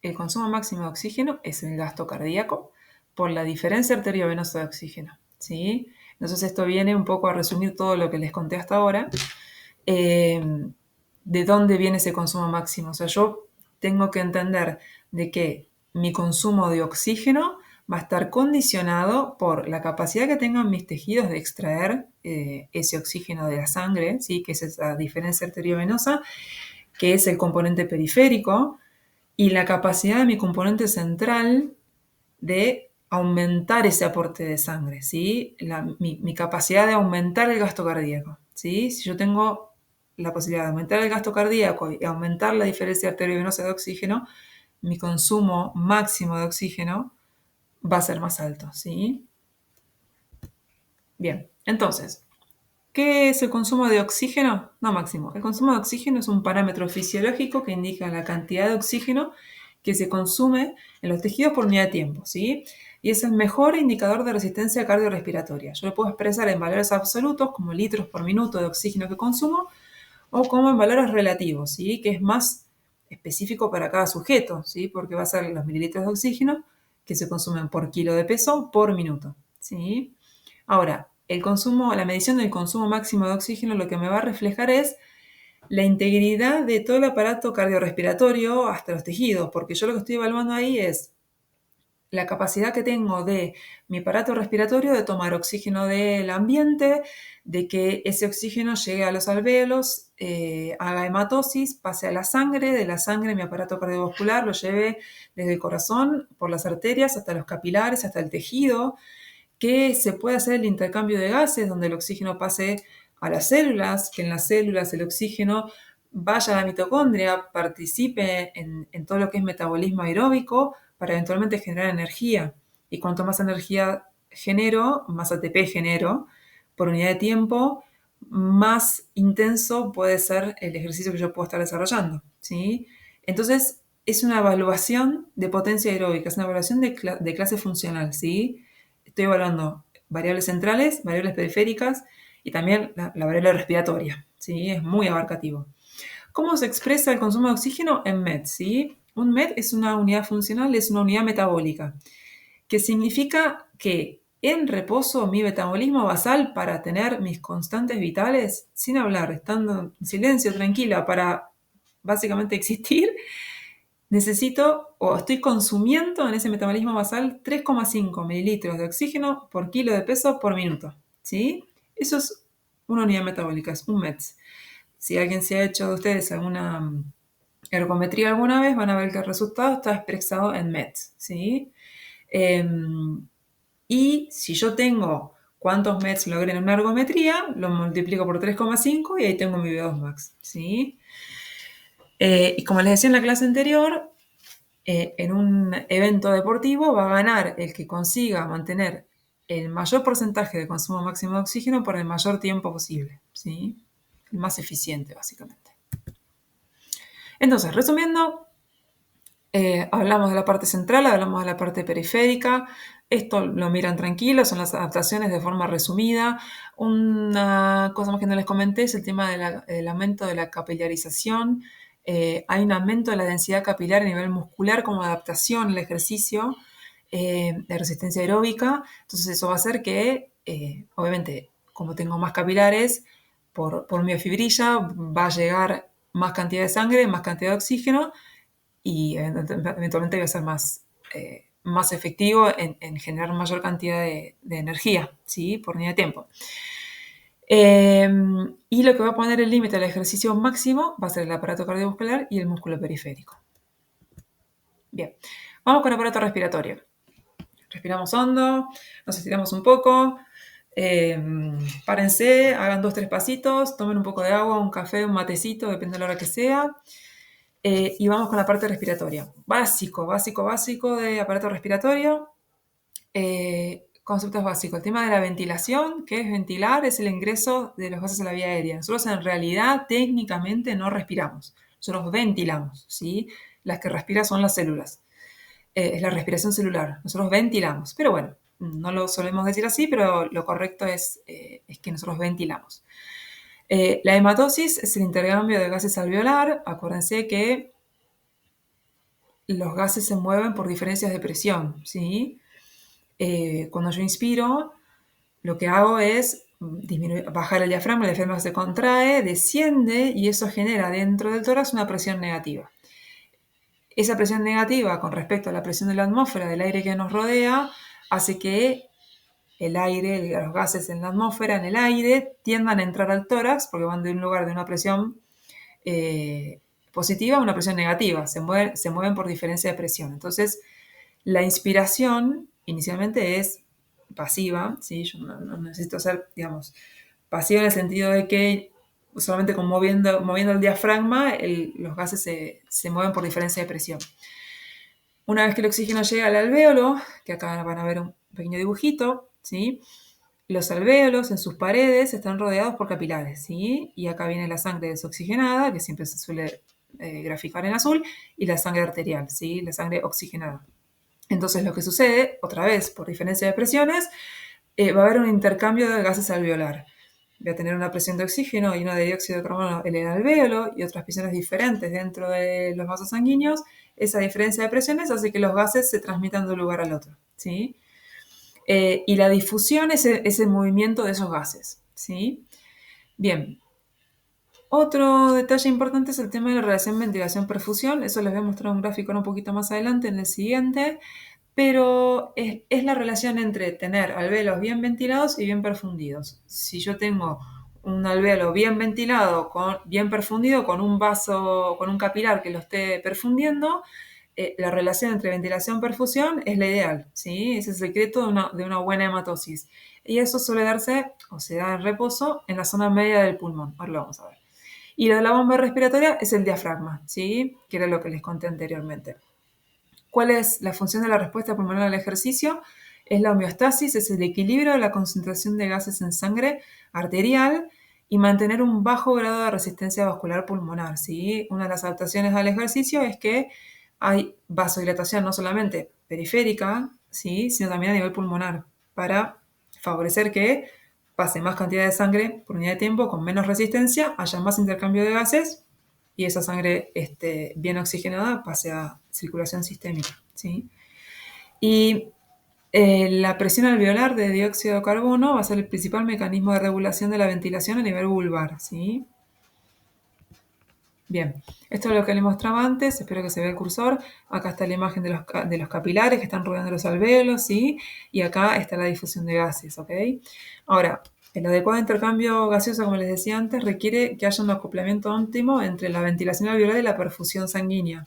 El consumo máximo de oxígeno es el gasto cardíaco por la diferencia arteriovenosa de oxígeno, ¿sí? Entonces esto viene un poco a resumir todo lo que les conté hasta ahora. ¿De dónde viene ese consumo máximo? O sea, yo tengo que entender de que mi consumo de oxígeno va a estar condicionado por la capacidad que tengan mis tejidos de extraer ese oxígeno de la sangre, ¿sí? Que es esa diferencia arteriovenosa, que es el componente periférico, y la capacidad de mi componente central de aumentar ese aporte de sangre, ¿sí? Mi capacidad de aumentar el gasto cardíaco, ¿sí? Si yo tengo la posibilidad de aumentar el gasto cardíaco y aumentar la diferencia arteriovenosa de oxígeno, mi consumo máximo de oxígeno va a ser más alto, ¿sí? Bien, entonces, ¿qué es el consumo de oxígeno? No máximo. El consumo de oxígeno es un parámetro fisiológico que indica la cantidad de oxígeno que se consume en los tejidos por unidad de tiempo, ¿sí? Y es el mejor indicador de resistencia cardiorrespiratoria. Yo lo puedo expresar en valores absolutos, como litros por minuto de oxígeno que consumo, o como en valores relativos, ¿sí? Que es más específico para cada sujeto, ¿sí? Porque va a ser los mililitros de oxígeno que se consumen por kilo de peso por minuto, ¿sí? Ahora, la medición del consumo máximo de oxígeno lo que me va a reflejar es la integridad de todo el aparato cardiorrespiratorio hasta los tejidos, porque yo lo que estoy evaluando ahí es la capacidad que tengo de mi aparato respiratorio de tomar oxígeno del ambiente, de que ese oxígeno llegue a los alvéolos, haga hematosis, pase a la sangre, de la sangre mi aparato cardiovascular lo lleve desde el corazón, por las arterias, hasta los capilares, hasta el tejido, que se puede hacer el intercambio de gases, donde el oxígeno pase a las células, que en las células el oxígeno vaya a la mitocondria, participe en todo lo que es metabolismo aeróbico para eventualmente generar energía. Y cuanto más energía genero, más ATP genero por unidad de tiempo, más intenso puede ser el ejercicio que yo puedo estar desarrollando, ¿sí? Entonces, es una evaluación de potencia aeróbica, es una evaluación de clase funcional, ¿sí? Estoy evaluando variables centrales, variables periféricas y también la variable respiratoria, ¿sí? Es muy abarcativo. ¿Cómo se expresa el consumo de oxígeno en MET? ¿Sí? Un MET es una unidad funcional, es una unidad metabólica, que significa que en reposo mi metabolismo basal para tener mis constantes vitales, sin hablar, estando en silencio, tranquila, para básicamente existir, necesito o estoy consumiendo en ese metabolismo basal 3,5 mililitros de oxígeno por kilo de peso por minuto, ¿sí? Eso es una unidad metabólica, es un METS. Si alguien se ha hecho de ustedes alguna ergometría alguna vez, van a ver que el resultado está expresado en METs, ¿sí? Y si yo tengo cuántos METs logré en una ergometría, lo multiplico por 3,5 y ahí tengo mi VO2 max, ¿sí? Y como les decía en la clase anterior, en un evento deportivo va a ganar el que consiga mantener el mayor porcentaje de consumo máximo de oxígeno por el mayor tiempo posible, ¿sí? El más eficiente, básicamente. Entonces, resumiendo, Hablamos de la parte central, hablamos de la parte periférica. Esto lo miran tranquilo, son las adaptaciones de forma resumida. Una cosa más que no les comenté es el tema del aumento de la capilarización. Hay un aumento de la densidad capilar a nivel muscular como adaptación al ejercicio de resistencia aeróbica. Entonces eso va a hacer que, obviamente, como tengo más capilares, por miofibrilla va a llegar más cantidad de sangre, más cantidad de oxígeno, y eventualmente voy a ser más efectivo en generar mayor cantidad de energía, ¿sí? Por unidad de tiempo. Y lo que va a poner el límite al ejercicio máximo va a ser el aparato cardiovascular y el músculo periférico. Bien, vamos con el aparato respiratorio. Respiramos hondo, nos estiramos un poco, párense, hagan 2-3 pasitos, tomen un poco de agua, un café, un matecito, depende de la hora que sea. Y vamos con la parte respiratoria. Básico de aparato respiratorio. Conceptos básicos. El tema de la ventilación, que es ventilar, es el ingreso de los gases a la vía aérea. Nosotros en realidad técnicamente no respiramos, nosotros ventilamos, ¿sí? Las que respiran son las células. Es la respiración celular. Nosotros ventilamos. Pero bueno, no lo solemos decir así, pero lo correcto es que nosotros ventilamos. La hematosis es el intercambio de gases alveolar. Acuérdense que los gases se mueven por diferencias de presión, ¿sí? Cuando yo inspiro, lo que hago es bajar el diafragma se contrae, desciende y eso genera dentro del tórax una presión negativa. Esa presión negativa con respecto a la presión de la atmósfera, del aire que nos rodea, hace que el aire, los gases en la atmósfera, en el aire, tiendan a entrar al tórax porque van de un lugar de una presión positiva a una presión negativa, se mueven por diferencia de presión. Entonces, la inspiración inicialmente es pasiva, ¿sí? Yo no necesito ser, digamos, pasiva en el sentido de que solamente con moviendo el diafragma los gases se mueven por diferencia de presión. Una vez que el oxígeno llega al alvéolo, que acá van a ver un pequeño dibujito, ¿sí? Los alvéolos en sus paredes están rodeados por capilares, ¿sí? Y acá viene la sangre desoxigenada, que siempre se suele graficar en azul, y la sangre arterial, ¿sí? La sangre oxigenada. Entonces lo que sucede, otra vez, por diferencia de presiones, va a haber un intercambio de gases alveolar. Voy a tener una presión de oxígeno y una de dióxido de carbono en el alvéolo y otras presiones diferentes dentro de los vasos sanguíneos. Esa diferencia de presiones hace que los gases se transmitan de un lugar al otro, ¿sí? Y la difusión es ese movimiento de esos gases, ¿sí? Bien. Otro detalle importante es el tema de la relación ventilación-perfusión. Eso les voy a mostrar un gráfico un poquito más adelante en el siguiente. Pero es la relación entre tener alvéolos bien ventilados y bien perfundidos. Si yo tengo un alvéolo bien ventilado, bien perfundido, con un vaso, con un capilar que lo esté perfundiendo, la relación entre ventilación-perfusión es la ideal, ¿sí? Es el secreto de una buena hematosis. Y eso suele darse, o se da en reposo, en la zona media del pulmón. Ahora lo vamos a ver. Y lo de la bomba respiratoria es el diafragma, ¿sí? Que era lo que les conté anteriormente. ¿Cuál es la función de la respuesta pulmonar al ejercicio? Es la homeostasis, es el equilibrio de la concentración de gases en sangre arterial y mantener un bajo grado de resistencia vascular pulmonar, ¿sí? Una de las adaptaciones al ejercicio es que hay vasodilatación no solamente periférica, ¿sí? Sino también a nivel pulmonar para favorecer que pase más cantidad de sangre por unidad de tiempo con menos resistencia, haya más intercambio de gases y esa sangre bien oxigenada pase a circulación sistémica, ¿sí? Y la presión alveolar de dióxido de carbono va a ser el principal mecanismo de regulación de la ventilación a nivel vulvar, ¿sí? Bien, esto es lo que les mostraba antes, espero que se vea el cursor. Acá está la imagen de los capilares que están rodeando los alvéolos, ¿sí? Y acá está la difusión de gases, ¿ok? Ahora, el adecuado intercambio gaseoso, como les decía antes, requiere que haya un acoplamiento óptimo entre la ventilación alveolar y la perfusión sanguínea.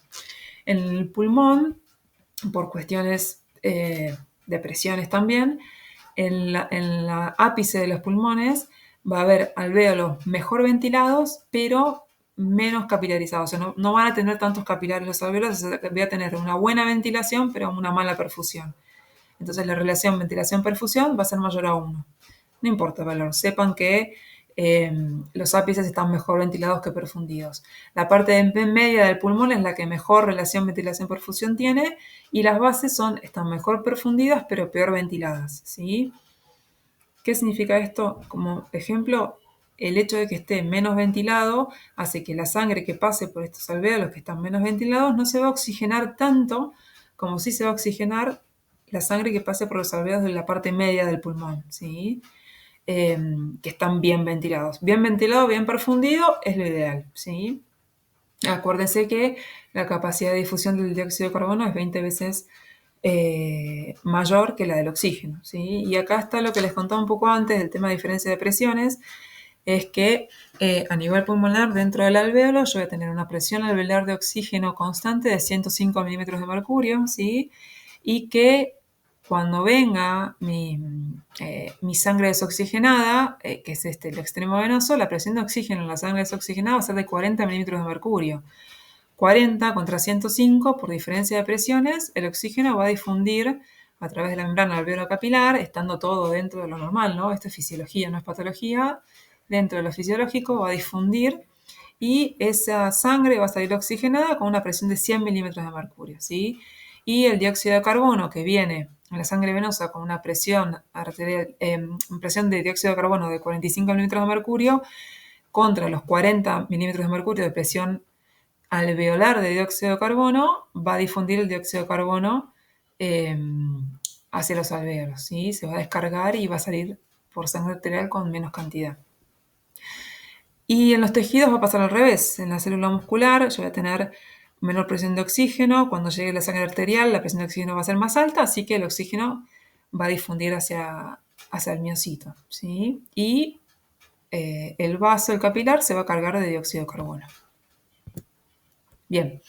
En el pulmón, por cuestiones de presiones también, en la ápice de los pulmones va a haber alvéolos mejor ventilados, pero menos capilarizados. O sea, no van a tener tantos capilares los alvéolos, voy a tener una buena ventilación, pero una mala perfusión. Entonces la relación ventilación-perfusión va a ser mayor a 1. No importa el valor, sepan que los ápices están mejor ventilados que perfundidos. La parte media del pulmón es la que mejor relación ventilación-perfusión tiene y las bases están mejor perfundidas pero peor ventiladas, ¿sí? ¿Qué significa esto? Como ejemplo, el hecho de que esté menos ventilado hace que la sangre que pase por estos alvéolos que están menos ventilados no se va a oxigenar tanto como si se va a oxigenar la sangre que pase por los alvéolos de la parte media del pulmón, ¿sí? Que están bien ventilados. Bien ventilado, bien perfundido es lo ideal, ¿sí? Acuérdense que la capacidad de difusión del dióxido de carbono es 20 veces mayor que la del oxígeno, ¿sí? Y acá está lo que les contaba un poco antes del tema de diferencia de presiones, es que a nivel pulmonar, dentro del alvéolo, yo voy a tener una presión alveolar de oxígeno constante de 105 milímetros de mercurio, ¿sí? Y que cuando venga mi sangre desoxigenada, que es el extremo venoso, la presión de oxígeno en la sangre desoxigenada va a ser de 40 milímetros de mercurio. 40 contra 105, por diferencia de presiones, el oxígeno va a difundir a través de la membrana alveolo-capilar, estando todo dentro de lo normal, ¿no? Esto es fisiología, no es patología. Dentro de lo fisiológico va a difundir y esa sangre va a salir oxigenada con una presión de 100 milímetros de mercurio, ¿sí? Y el dióxido de carbono que viene en la sangre venosa con una presión arterial, presión de dióxido de carbono de 45 milímetros de mercurio contra los 40 milímetros de mercurio de presión alveolar de dióxido de carbono, va a difundir el dióxido de carbono hacia los alvéolos, ¿sí? Se va a descargar y va a salir por sangre arterial con menos cantidad. Y en los tejidos va a pasar al revés. En la célula muscular yo voy a tener menor presión de oxígeno. Cuando llegue la sangre arterial, la presión de oxígeno va a ser más alta, así que el oxígeno va a difundir hacia el miocito, ¿sí? Y el vaso, el capilar, se va a cargar de dióxido de carbono. Bien,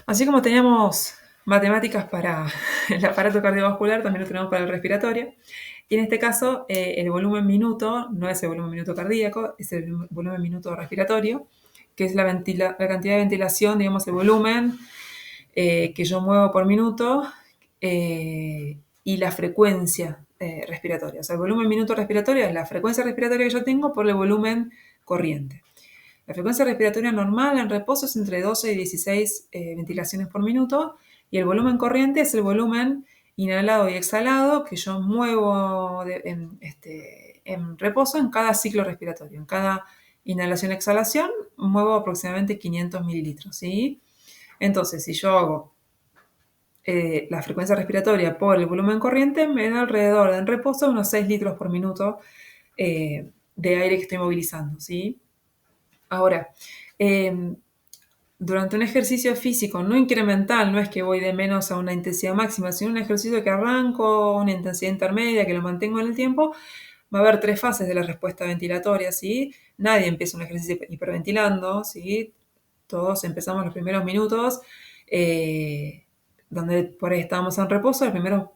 así como teníamos matemáticas para el aparato cardiovascular, también lo tenemos para el respiratorio. Y en este caso, el volumen minuto no es el volumen minuto cardíaco, es el volumen minuto respiratorio, que es la cantidad de ventilación, digamos, el volumen que yo muevo por minuto y la frecuencia respiratoria. O sea, el volumen minuto respiratorio es la frecuencia respiratoria que yo tengo por el volumen corriente. La frecuencia respiratoria normal en reposo es entre 12 y 16 ventilaciones por minuto y el volumen corriente es el volumen inhalado y exhalado que yo muevo en reposo en cada ciclo respiratorio. En cada inhalación-exhalación muevo aproximadamente 500 mililitros, ¿sí? Entonces, si yo hago la frecuencia respiratoria por el volumen corriente, me da alrededor en reposo unos 6 litros por minuto de aire que estoy movilizando, ¿sí? Ahora, durante un ejercicio físico no incremental, no es que voy de menos a una intensidad máxima, sino un ejercicio que arranco, una intensidad intermedia, que lo mantengo en el tiempo, va a haber 3 fases de la respuesta ventilatoria, ¿sí? Nadie empieza un ejercicio hiperventilando, ¿sí? Todos empezamos los primeros minutos, donde por ahí estábamos en reposo, los primeros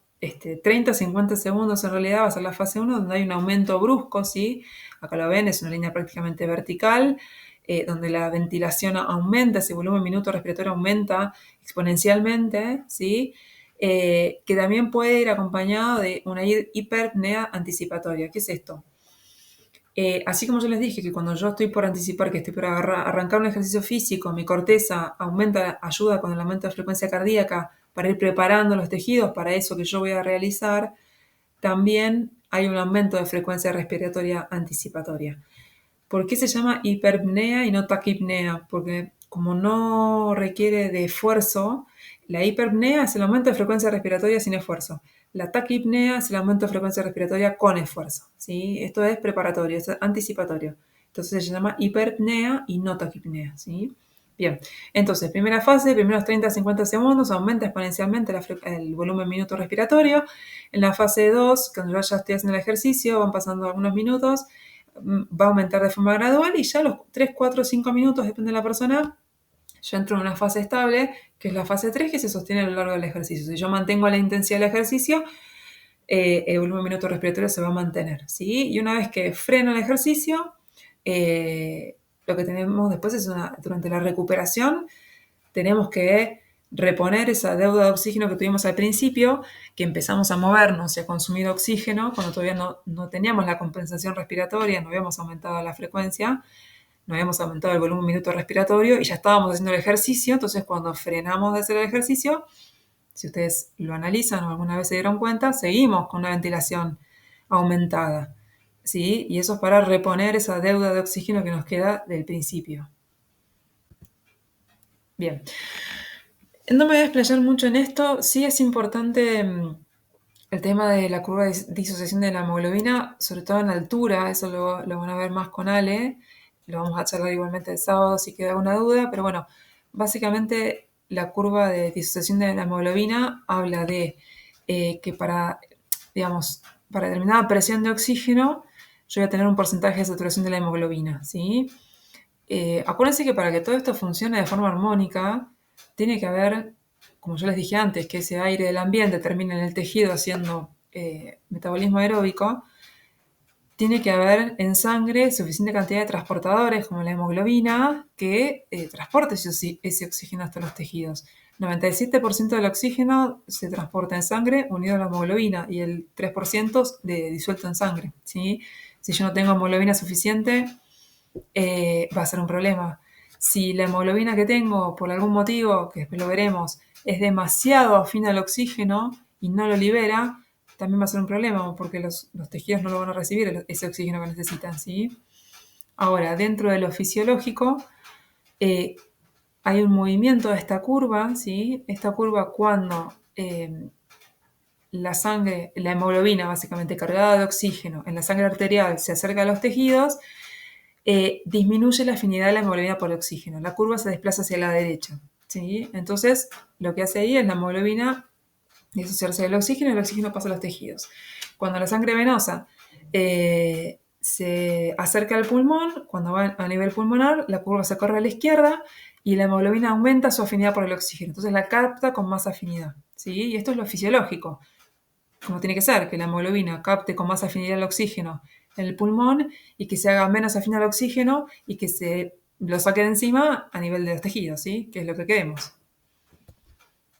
30, 50 segundos en realidad va a ser la fase 1, donde hay un aumento brusco, ¿sí? Acá lo ven, es una línea prácticamente vertical, donde la ventilación aumenta, ese volumen minuto respiratorio aumenta exponencialmente, ¿sí? Que también puede ir acompañado de una hiperpnea anticipatoria. ¿Qué es esto? Así como yo les dije que cuando yo estoy por anticipar, que estoy por arrancar un ejercicio físico, mi corteza ayuda con el aumento de frecuencia cardíaca para ir preparando los tejidos para eso que yo voy a realizar, también hay un aumento de frecuencia respiratoria anticipatoria. ¿Por qué se llama hiperpnea y no taquipnea? Porque como no requiere de esfuerzo, la hiperpnea es el aumento de frecuencia respiratoria sin esfuerzo. La taquipnea es el aumento de frecuencia respiratoria con esfuerzo, ¿sí? Esto es preparatorio, es anticipatorio. Entonces se llama hiperpnea y no taquipnea, ¿sí? Bien, entonces, primera fase, primeros 30 a 50 segundos, aumenta exponencialmente el volumen minuto respiratorio. En la fase 2, cuando yo ya estoy haciendo el ejercicio, van pasando algunos minutos, va a aumentar de forma gradual y ya a los 3, 4, 5 minutos, depende de la persona, yo entro en una fase estable, que es la fase 3, que se sostiene a lo largo del ejercicio. Si yo mantengo la intensidad del ejercicio, el volumen minuto respiratorio se va a mantener, ¿sí? Y una vez que freno el ejercicio, lo que tenemos después es durante la recuperación, tenemos que reponer esa deuda de oxígeno que tuvimos al principio, que empezamos a movernos y a consumir oxígeno cuando todavía no teníamos la compensación respiratoria, no habíamos aumentado la frecuencia, no habíamos aumentado el volumen minuto respiratorio y ya estábamos haciendo el ejercicio. Entonces, cuando frenamos de hacer el ejercicio, si ustedes lo analizan o alguna vez se dieron cuenta, seguimos con una ventilación aumentada, ¿sí? Y eso es para reponer esa deuda de oxígeno que nos queda del principio. Bien. No me voy a explayar mucho en esto. Sí es importante el tema de la curva de disociación de la hemoglobina, sobre todo en altura. Eso lo van a ver más con Ale. Lo vamos a charlar igualmente el sábado si queda alguna duda. Pero bueno, básicamente la curva de disociación de la hemoglobina habla de que digamos, para determinada presión de oxígeno, yo voy a tener un porcentaje de saturación de la hemoglobina, ¿sí? Acuérdense que para que todo esto funcione de forma armónica, tiene que haber, como yo les dije antes, que ese aire del ambiente termine en el tejido haciendo metabolismo aeróbico, tiene que haber en sangre suficiente cantidad de transportadores como la hemoglobina que transporte ese oxígeno hasta los tejidos. 97% del oxígeno se transporta en sangre unido a la hemoglobina y el 3% disuelto en sangre, ¿sí? Si yo no tengo hemoglobina suficiente, va a ser un problema. Si la hemoglobina que tengo, por algún motivo, que después lo veremos, es demasiado afín al oxígeno y no lo libera, también va a ser un problema porque los tejidos no lo van a recibir ese oxígeno que necesitan, ¿sí? Ahora, dentro de lo fisiológico, hay un movimiento de esta curva, ¿sí? Esta curva cuando la sangre, la hemoglobina básicamente cargada de oxígeno en la sangre arterial se acerca a los tejidos, disminuye la afinidad de la hemoglobina por el oxígeno. La curva se desplaza hacia la derecha, ¿sí? Entonces, lo que hace ahí es la hemoglobina disociarse del oxígeno y el oxígeno pasa a los tejidos. Cuando la sangre venosa se acerca al pulmón, cuando va a nivel pulmonar, la curva se corre a la izquierda y la hemoglobina aumenta su afinidad por el oxígeno. Entonces la capta con más afinidad, ¿sí? Y esto es lo fisiológico, como tiene que ser, que la hemoglobina capte con más afinidad el oxígeno en el pulmón y que se haga menos afín al oxígeno y que se lo saque de encima a nivel de los tejidos, ¿sí? Que es lo que queremos.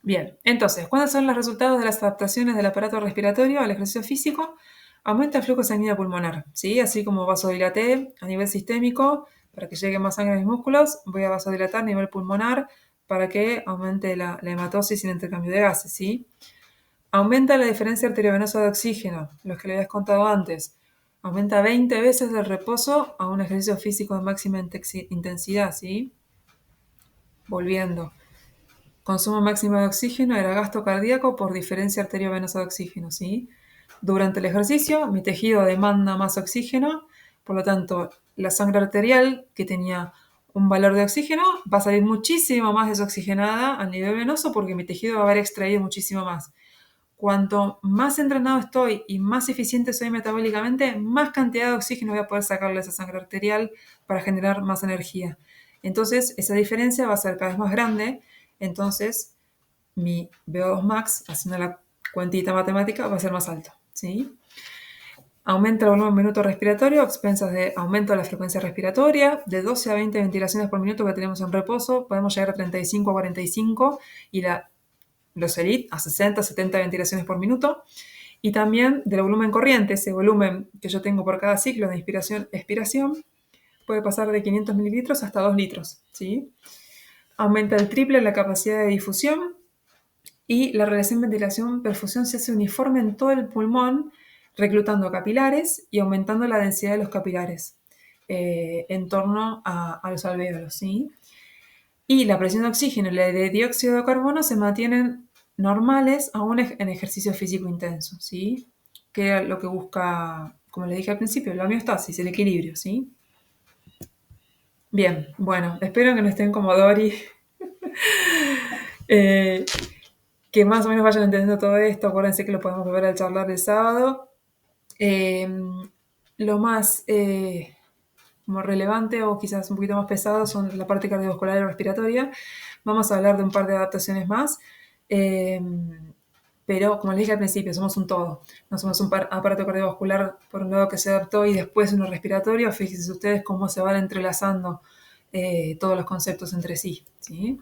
Bien, entonces, ¿cuáles son los resultados de las adaptaciones del aparato respiratorio al ejercicio físico? Aumenta el flujo sanguíneo pulmonar, ¿sí? Así como vasodilaté a nivel sistémico para que llegue más sangre a mis músculos, voy a vasodilatar a nivel pulmonar para que aumente la hematosis y el intercambio de gases, ¿sí? Aumenta la diferencia arteriovenosa de oxígeno, los que le habías contado antes. Aumenta 20 veces el reposo a un ejercicio físico de máxima intensidad, ¿sí? Volviendo. Consumo máximo de oxígeno era gasto cardíaco por diferencia arteriovenosa de oxígeno, ¿sí? Durante el ejercicio, mi tejido demanda más oxígeno, por lo tanto, la sangre arterial, que tenía un valor de oxígeno, va a salir muchísimo más desoxigenada a nivel venoso porque mi tejido va a haber extraído muchísimo más. Cuanto más entrenado estoy y más eficiente soy metabólicamente, más cantidad de oxígeno voy a poder sacarle a esa sangre arterial para generar más energía. Entonces, esa diferencia va a ser cada vez más grande. Entonces, mi VO2 max, haciendo la cuentita matemática, va a ser más alto, ¿sí? Aumenta el volumen minuto respiratorio a expensas de aumento de la frecuencia respiratoria, de 12 a 20 ventilaciones por minuto que tenemos en reposo, podemos llegar a 35 a 45 y los ELIT a 60 a 70 ventilaciones por minuto. Y también del volumen corriente, ese volumen que yo tengo por cada ciclo de inspiración-expiración, puede pasar de 500 mililitros hasta 2 litros, ¿sí? Aumenta el triple la capacidad de difusión y la relación ventilación-perfusión se hace uniforme en todo el pulmón, reclutando capilares y aumentando la densidad de los capilares en torno a los alvéolos, ¿sí? Y la presión de oxígeno y la de dióxido de carbono se mantienen normales aún en ejercicio físico intenso, ¿sí? Que es lo que busca, como les dije al principio, la homeostasis, el equilibrio, ¿sí? Bien, bueno, espero que no estén como Dory, que más o menos vayan entendiendo todo esto. Acuérdense que lo podemos volver a charlar el sábado. Lo más como relevante o quizás un poquito más pesado son la parte cardiovascular y respiratoria. Vamos a hablar de un par de adaptaciones más. Pero como les dije al principio, somos un todo. No somos un aparato cardiovascular por un lado que se adaptó y después uno respiratorio. Fíjense ustedes cómo se van entrelazando todos los conceptos entre sí, ¿sí?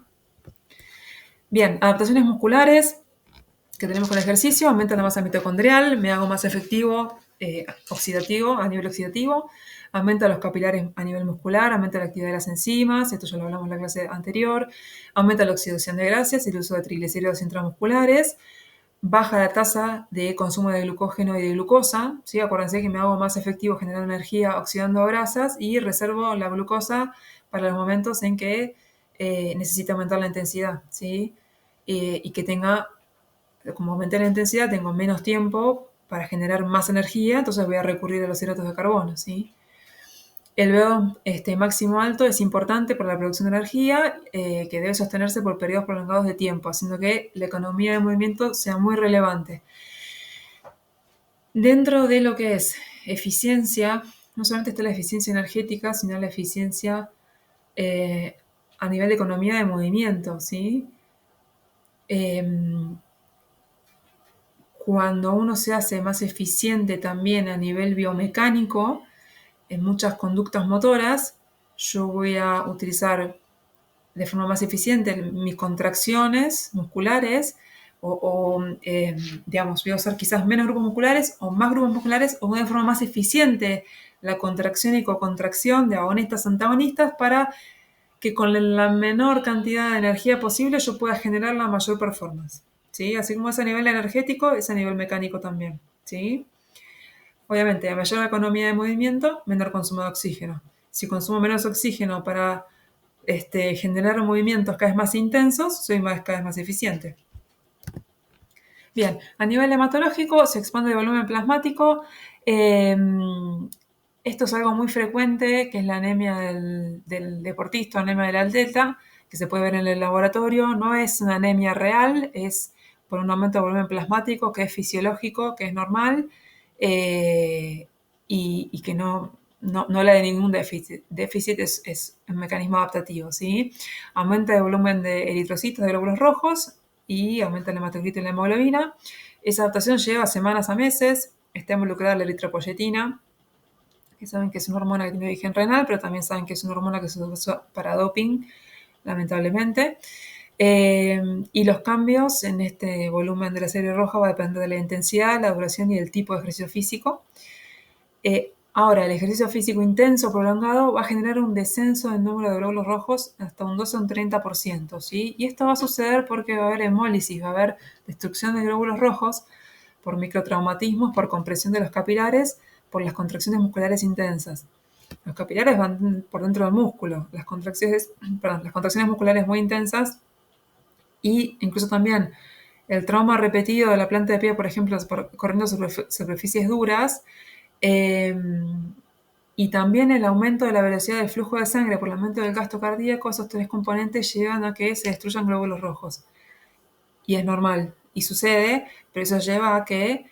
Bien, adaptaciones musculares que tenemos con el ejercicio: aumenta la masa mitocondrial, me hago más efectivo oxidativo, a nivel oxidativo, aumenta los capilares a nivel muscular, aumenta la actividad de las enzimas, esto ya lo hablamos en la clase anterior, aumenta la oxidación de grasas y el uso de triglicéridos intramusculares, baja la tasa de consumo de glucógeno y de glucosa, ¿sí? Acuérdense que me hago más efectivo generando energía oxidando grasas y reservo la glucosa para los momentos en que necesito aumentar la intensidad, ¿sí? Y que tenga, como aumenté la intensidad, tengo menos tiempo para generar más energía, entonces voy a recurrir a los hidratos de carbono, ¿sí? El VO máximo alto es importante para la producción de energía, que debe sostenerse por periodos prolongados de tiempo, haciendo que la economía de movimiento sea muy relevante. Dentro de lo que es eficiencia, no solamente está la eficiencia energética, sino la eficiencia a nivel de economía de movimiento, ¿sí? Cuando uno se hace más eficiente también a nivel biomecánico, en muchas conductas motoras, yo voy a utilizar de forma más eficiente mis contracciones musculares digamos, voy a usar quizás menos grupos musculares o más grupos musculares o de forma más eficiente la contracción y cocontracción de agonistas antagonistas para que con la menor cantidad de energía posible yo pueda generar la mayor performance, ¿sí? Así como es a nivel energético, es a nivel mecánico también, ¿sí? Obviamente, a mayor economía de movimiento, menor consumo de oxígeno. Si consumo menos oxígeno para generar movimientos cada vez más intensos, soy cada vez más eficiente. Bien, a nivel hematológico se expande el volumen plasmático. Esto es algo muy frecuente, que es la anemia del deportista, anemia del atleta, que se puede ver en el laboratorio. No es una anemia real, es por un aumento de volumen plasmático que es fisiológico, que es normal, y que no le da ningún déficit. Déficit es un mecanismo adaptativo, ¿sí? Aumenta el volumen de eritrocitos, de glóbulos rojos, y aumenta el hematocrito y la hemoglobina. Esa adaptación lleva semanas a meses. Está involucrada la eritropoyetina, que saben que es una hormona que tiene origen renal, pero también saben que es una hormona que se usa para doping, lamentablemente. Y los cambios en este volumen de la serie roja va a depender de la intensidad, la duración y el tipo de ejercicio físico. Ahora, el ejercicio físico intenso prolongado va a generar un descenso del número de glóbulos rojos hasta un 12 o un 30%, ¿sí? Y esto va a suceder porque va a haber hemólisis, va a haber destrucción de glóbulos rojos por microtraumatismos, por compresión de los capilares, por las contracciones musculares intensas. Los capilares van por dentro del músculo, las contracciones musculares muy intensas, y incluso también el trauma repetido de la planta de pie, por ejemplo, corriendo sobre superficies duras, y también el aumento de la velocidad del flujo de sangre por el aumento del gasto cardíaco. Esos tres componentes llevan a que se destruyan glóbulos rojos. Y es normal, y sucede, pero eso lleva a que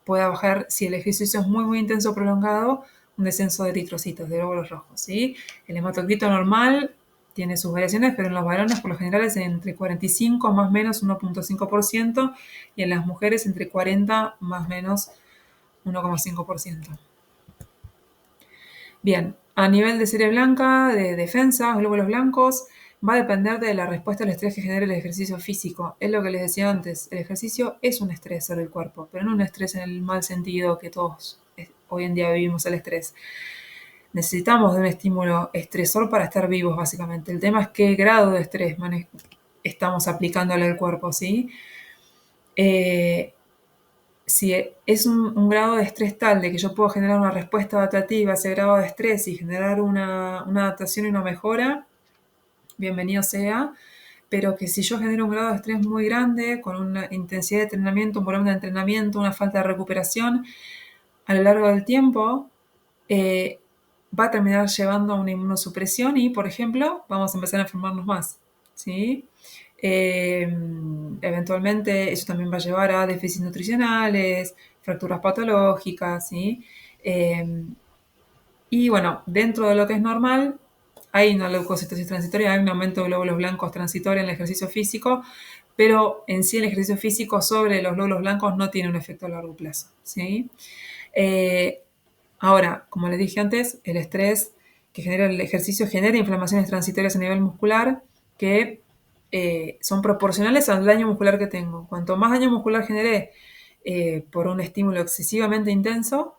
pueda bajar, si el ejercicio es muy, muy intenso o prolongado, un descenso de eritrocitos, de glóbulos rojos, ¿sí? El hematocrito normal tiene sus variaciones, pero en los varones por lo general es entre 45 más o menos 1,5%, y en las mujeres entre 40 más o menos 1,5%. Bien, a nivel de serie blanca, de defensa, glóbulos blancos, va a depender de la respuesta al estrés que genere el ejercicio físico. Es lo que les decía antes, el ejercicio es un estresor del cuerpo, pero no un estrés en el mal sentido que todos hoy en día vivimos el estrés. Necesitamos de un estímulo estresor para estar vivos, básicamente. El tema es qué grado de estrés estamos aplicándole al cuerpo, ¿sí? Si es un grado de estrés tal de que yo puedo generar una respuesta adaptativa a ese grado de estrés y generar una adaptación y una mejora, bienvenido sea. Pero que si yo genero un grado de estrés muy grande, con una intensidad de entrenamiento, un volumen de entrenamiento, una falta de recuperación, a lo largo del tiempo, va a terminar llevando a una inmunosupresión y, por ejemplo, vamos a empezar a enfermarnos más, ¿sí? Eventualmente eso también va a llevar a déficits nutricionales, fracturas patológicas, ¿sí? Y bueno, dentro de lo que es normal, hay una leucocitosis transitoria, hay un aumento de glóbulos blancos transitorio en el ejercicio físico, pero en sí el ejercicio físico sobre los glóbulos blancos no tiene un efecto a largo plazo, ¿sí? Ahora, como les dije antes, el estrés que genera el ejercicio genera inflamaciones transitorias a nivel muscular que son proporcionales al daño muscular que tengo. Cuanto más daño muscular generé por un estímulo excesivamente intenso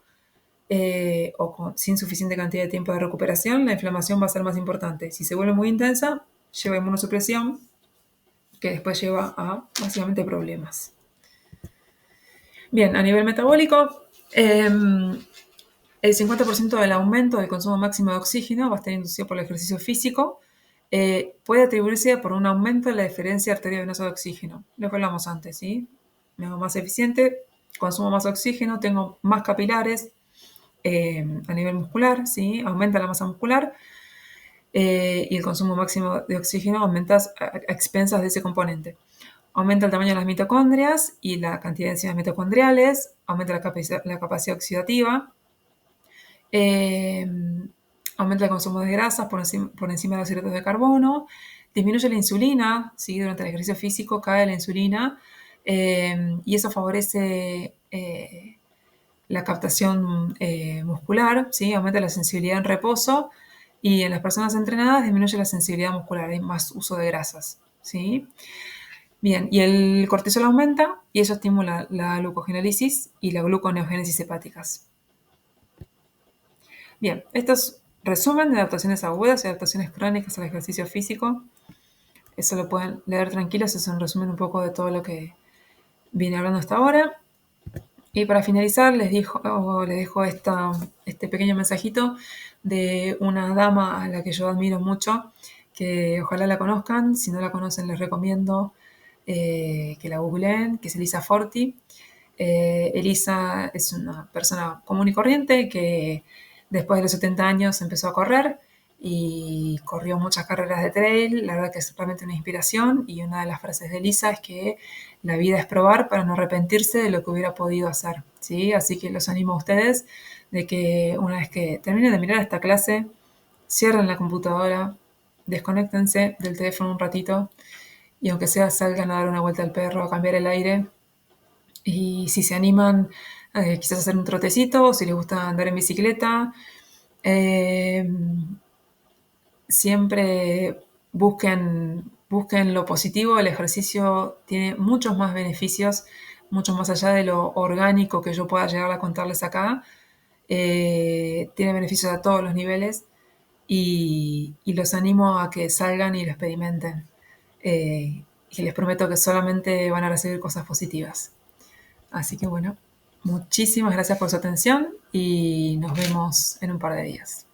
sin suficiente cantidad de tiempo de recuperación, la inflamación va a ser más importante. Si se vuelve muy intensa, lleva a inmunosupresión, que después lleva a básicamente problemas. Bien, a nivel metabólico, el 50% del aumento del consumo máximo de oxígeno va a estar inducido por el ejercicio físico. Puede atribuirse por un aumento de la diferencia arteriovenosa de oxígeno. Lo que hablamos antes, ¿sí? Me hago más eficiente, consumo más oxígeno, tengo más capilares a nivel muscular, ¿sí? Aumenta la masa muscular y el consumo máximo de oxígeno aumenta a expensas de ese componente. Aumenta el tamaño de las mitocondrias y la cantidad de enzimas mitocondriales, aumenta la capacidad oxidativa, aumenta el consumo de grasas por encima de los hidratos de carbono, disminuye la insulina, ¿sí? Durante el ejercicio físico cae la insulina y eso favorece la captación muscular, ¿sí? Aumenta la sensibilidad en reposo y en las personas entrenadas disminuye la sensibilidad muscular, hay más uso de grasas, ¿sí? Bien, y el cortisol aumenta y eso estimula la glucogenólisis y la gluconeogénesis hepáticas. Bien, esto es resumen de adaptaciones agudas y adaptaciones crónicas al ejercicio físico. Eso lo pueden leer tranquilos, es un resumen un poco de todo lo que vine hablando hasta ahora. Y para finalizar, les dejo este pequeño mensajito de una dama a la que yo admiro mucho, que ojalá la conozcan. Si no la conocen, les recomiendo que la googleen, que es Elisa Forti. Elisa es una persona común y corriente que después de los 70 años empezó a correr y corrió muchas carreras de trail. La verdad que es realmente una inspiración y una de las frases de Elisa es que la vida es probar para no arrepentirse de lo que hubiera podido hacer, ¿sí? Así que los animo a ustedes de que una vez que terminen de mirar esta clase, cierren la computadora, desconéctense del teléfono un ratito y aunque sea salgan a dar una vuelta al perro, a cambiar el aire y si se animan quizás a hacer un trotecito, si les gusta andar en bicicleta, siempre busquen lo positivo. El ejercicio tiene muchos más beneficios, mucho más allá de lo orgánico que yo pueda llegar a contarles acá. Tiene beneficios a todos los niveles y los animo a que salgan y lo experimenten. Y les prometo que solamente van a recibir cosas positivas. Así que bueno, muchísimas gracias por su atención y nos vemos en un par de días.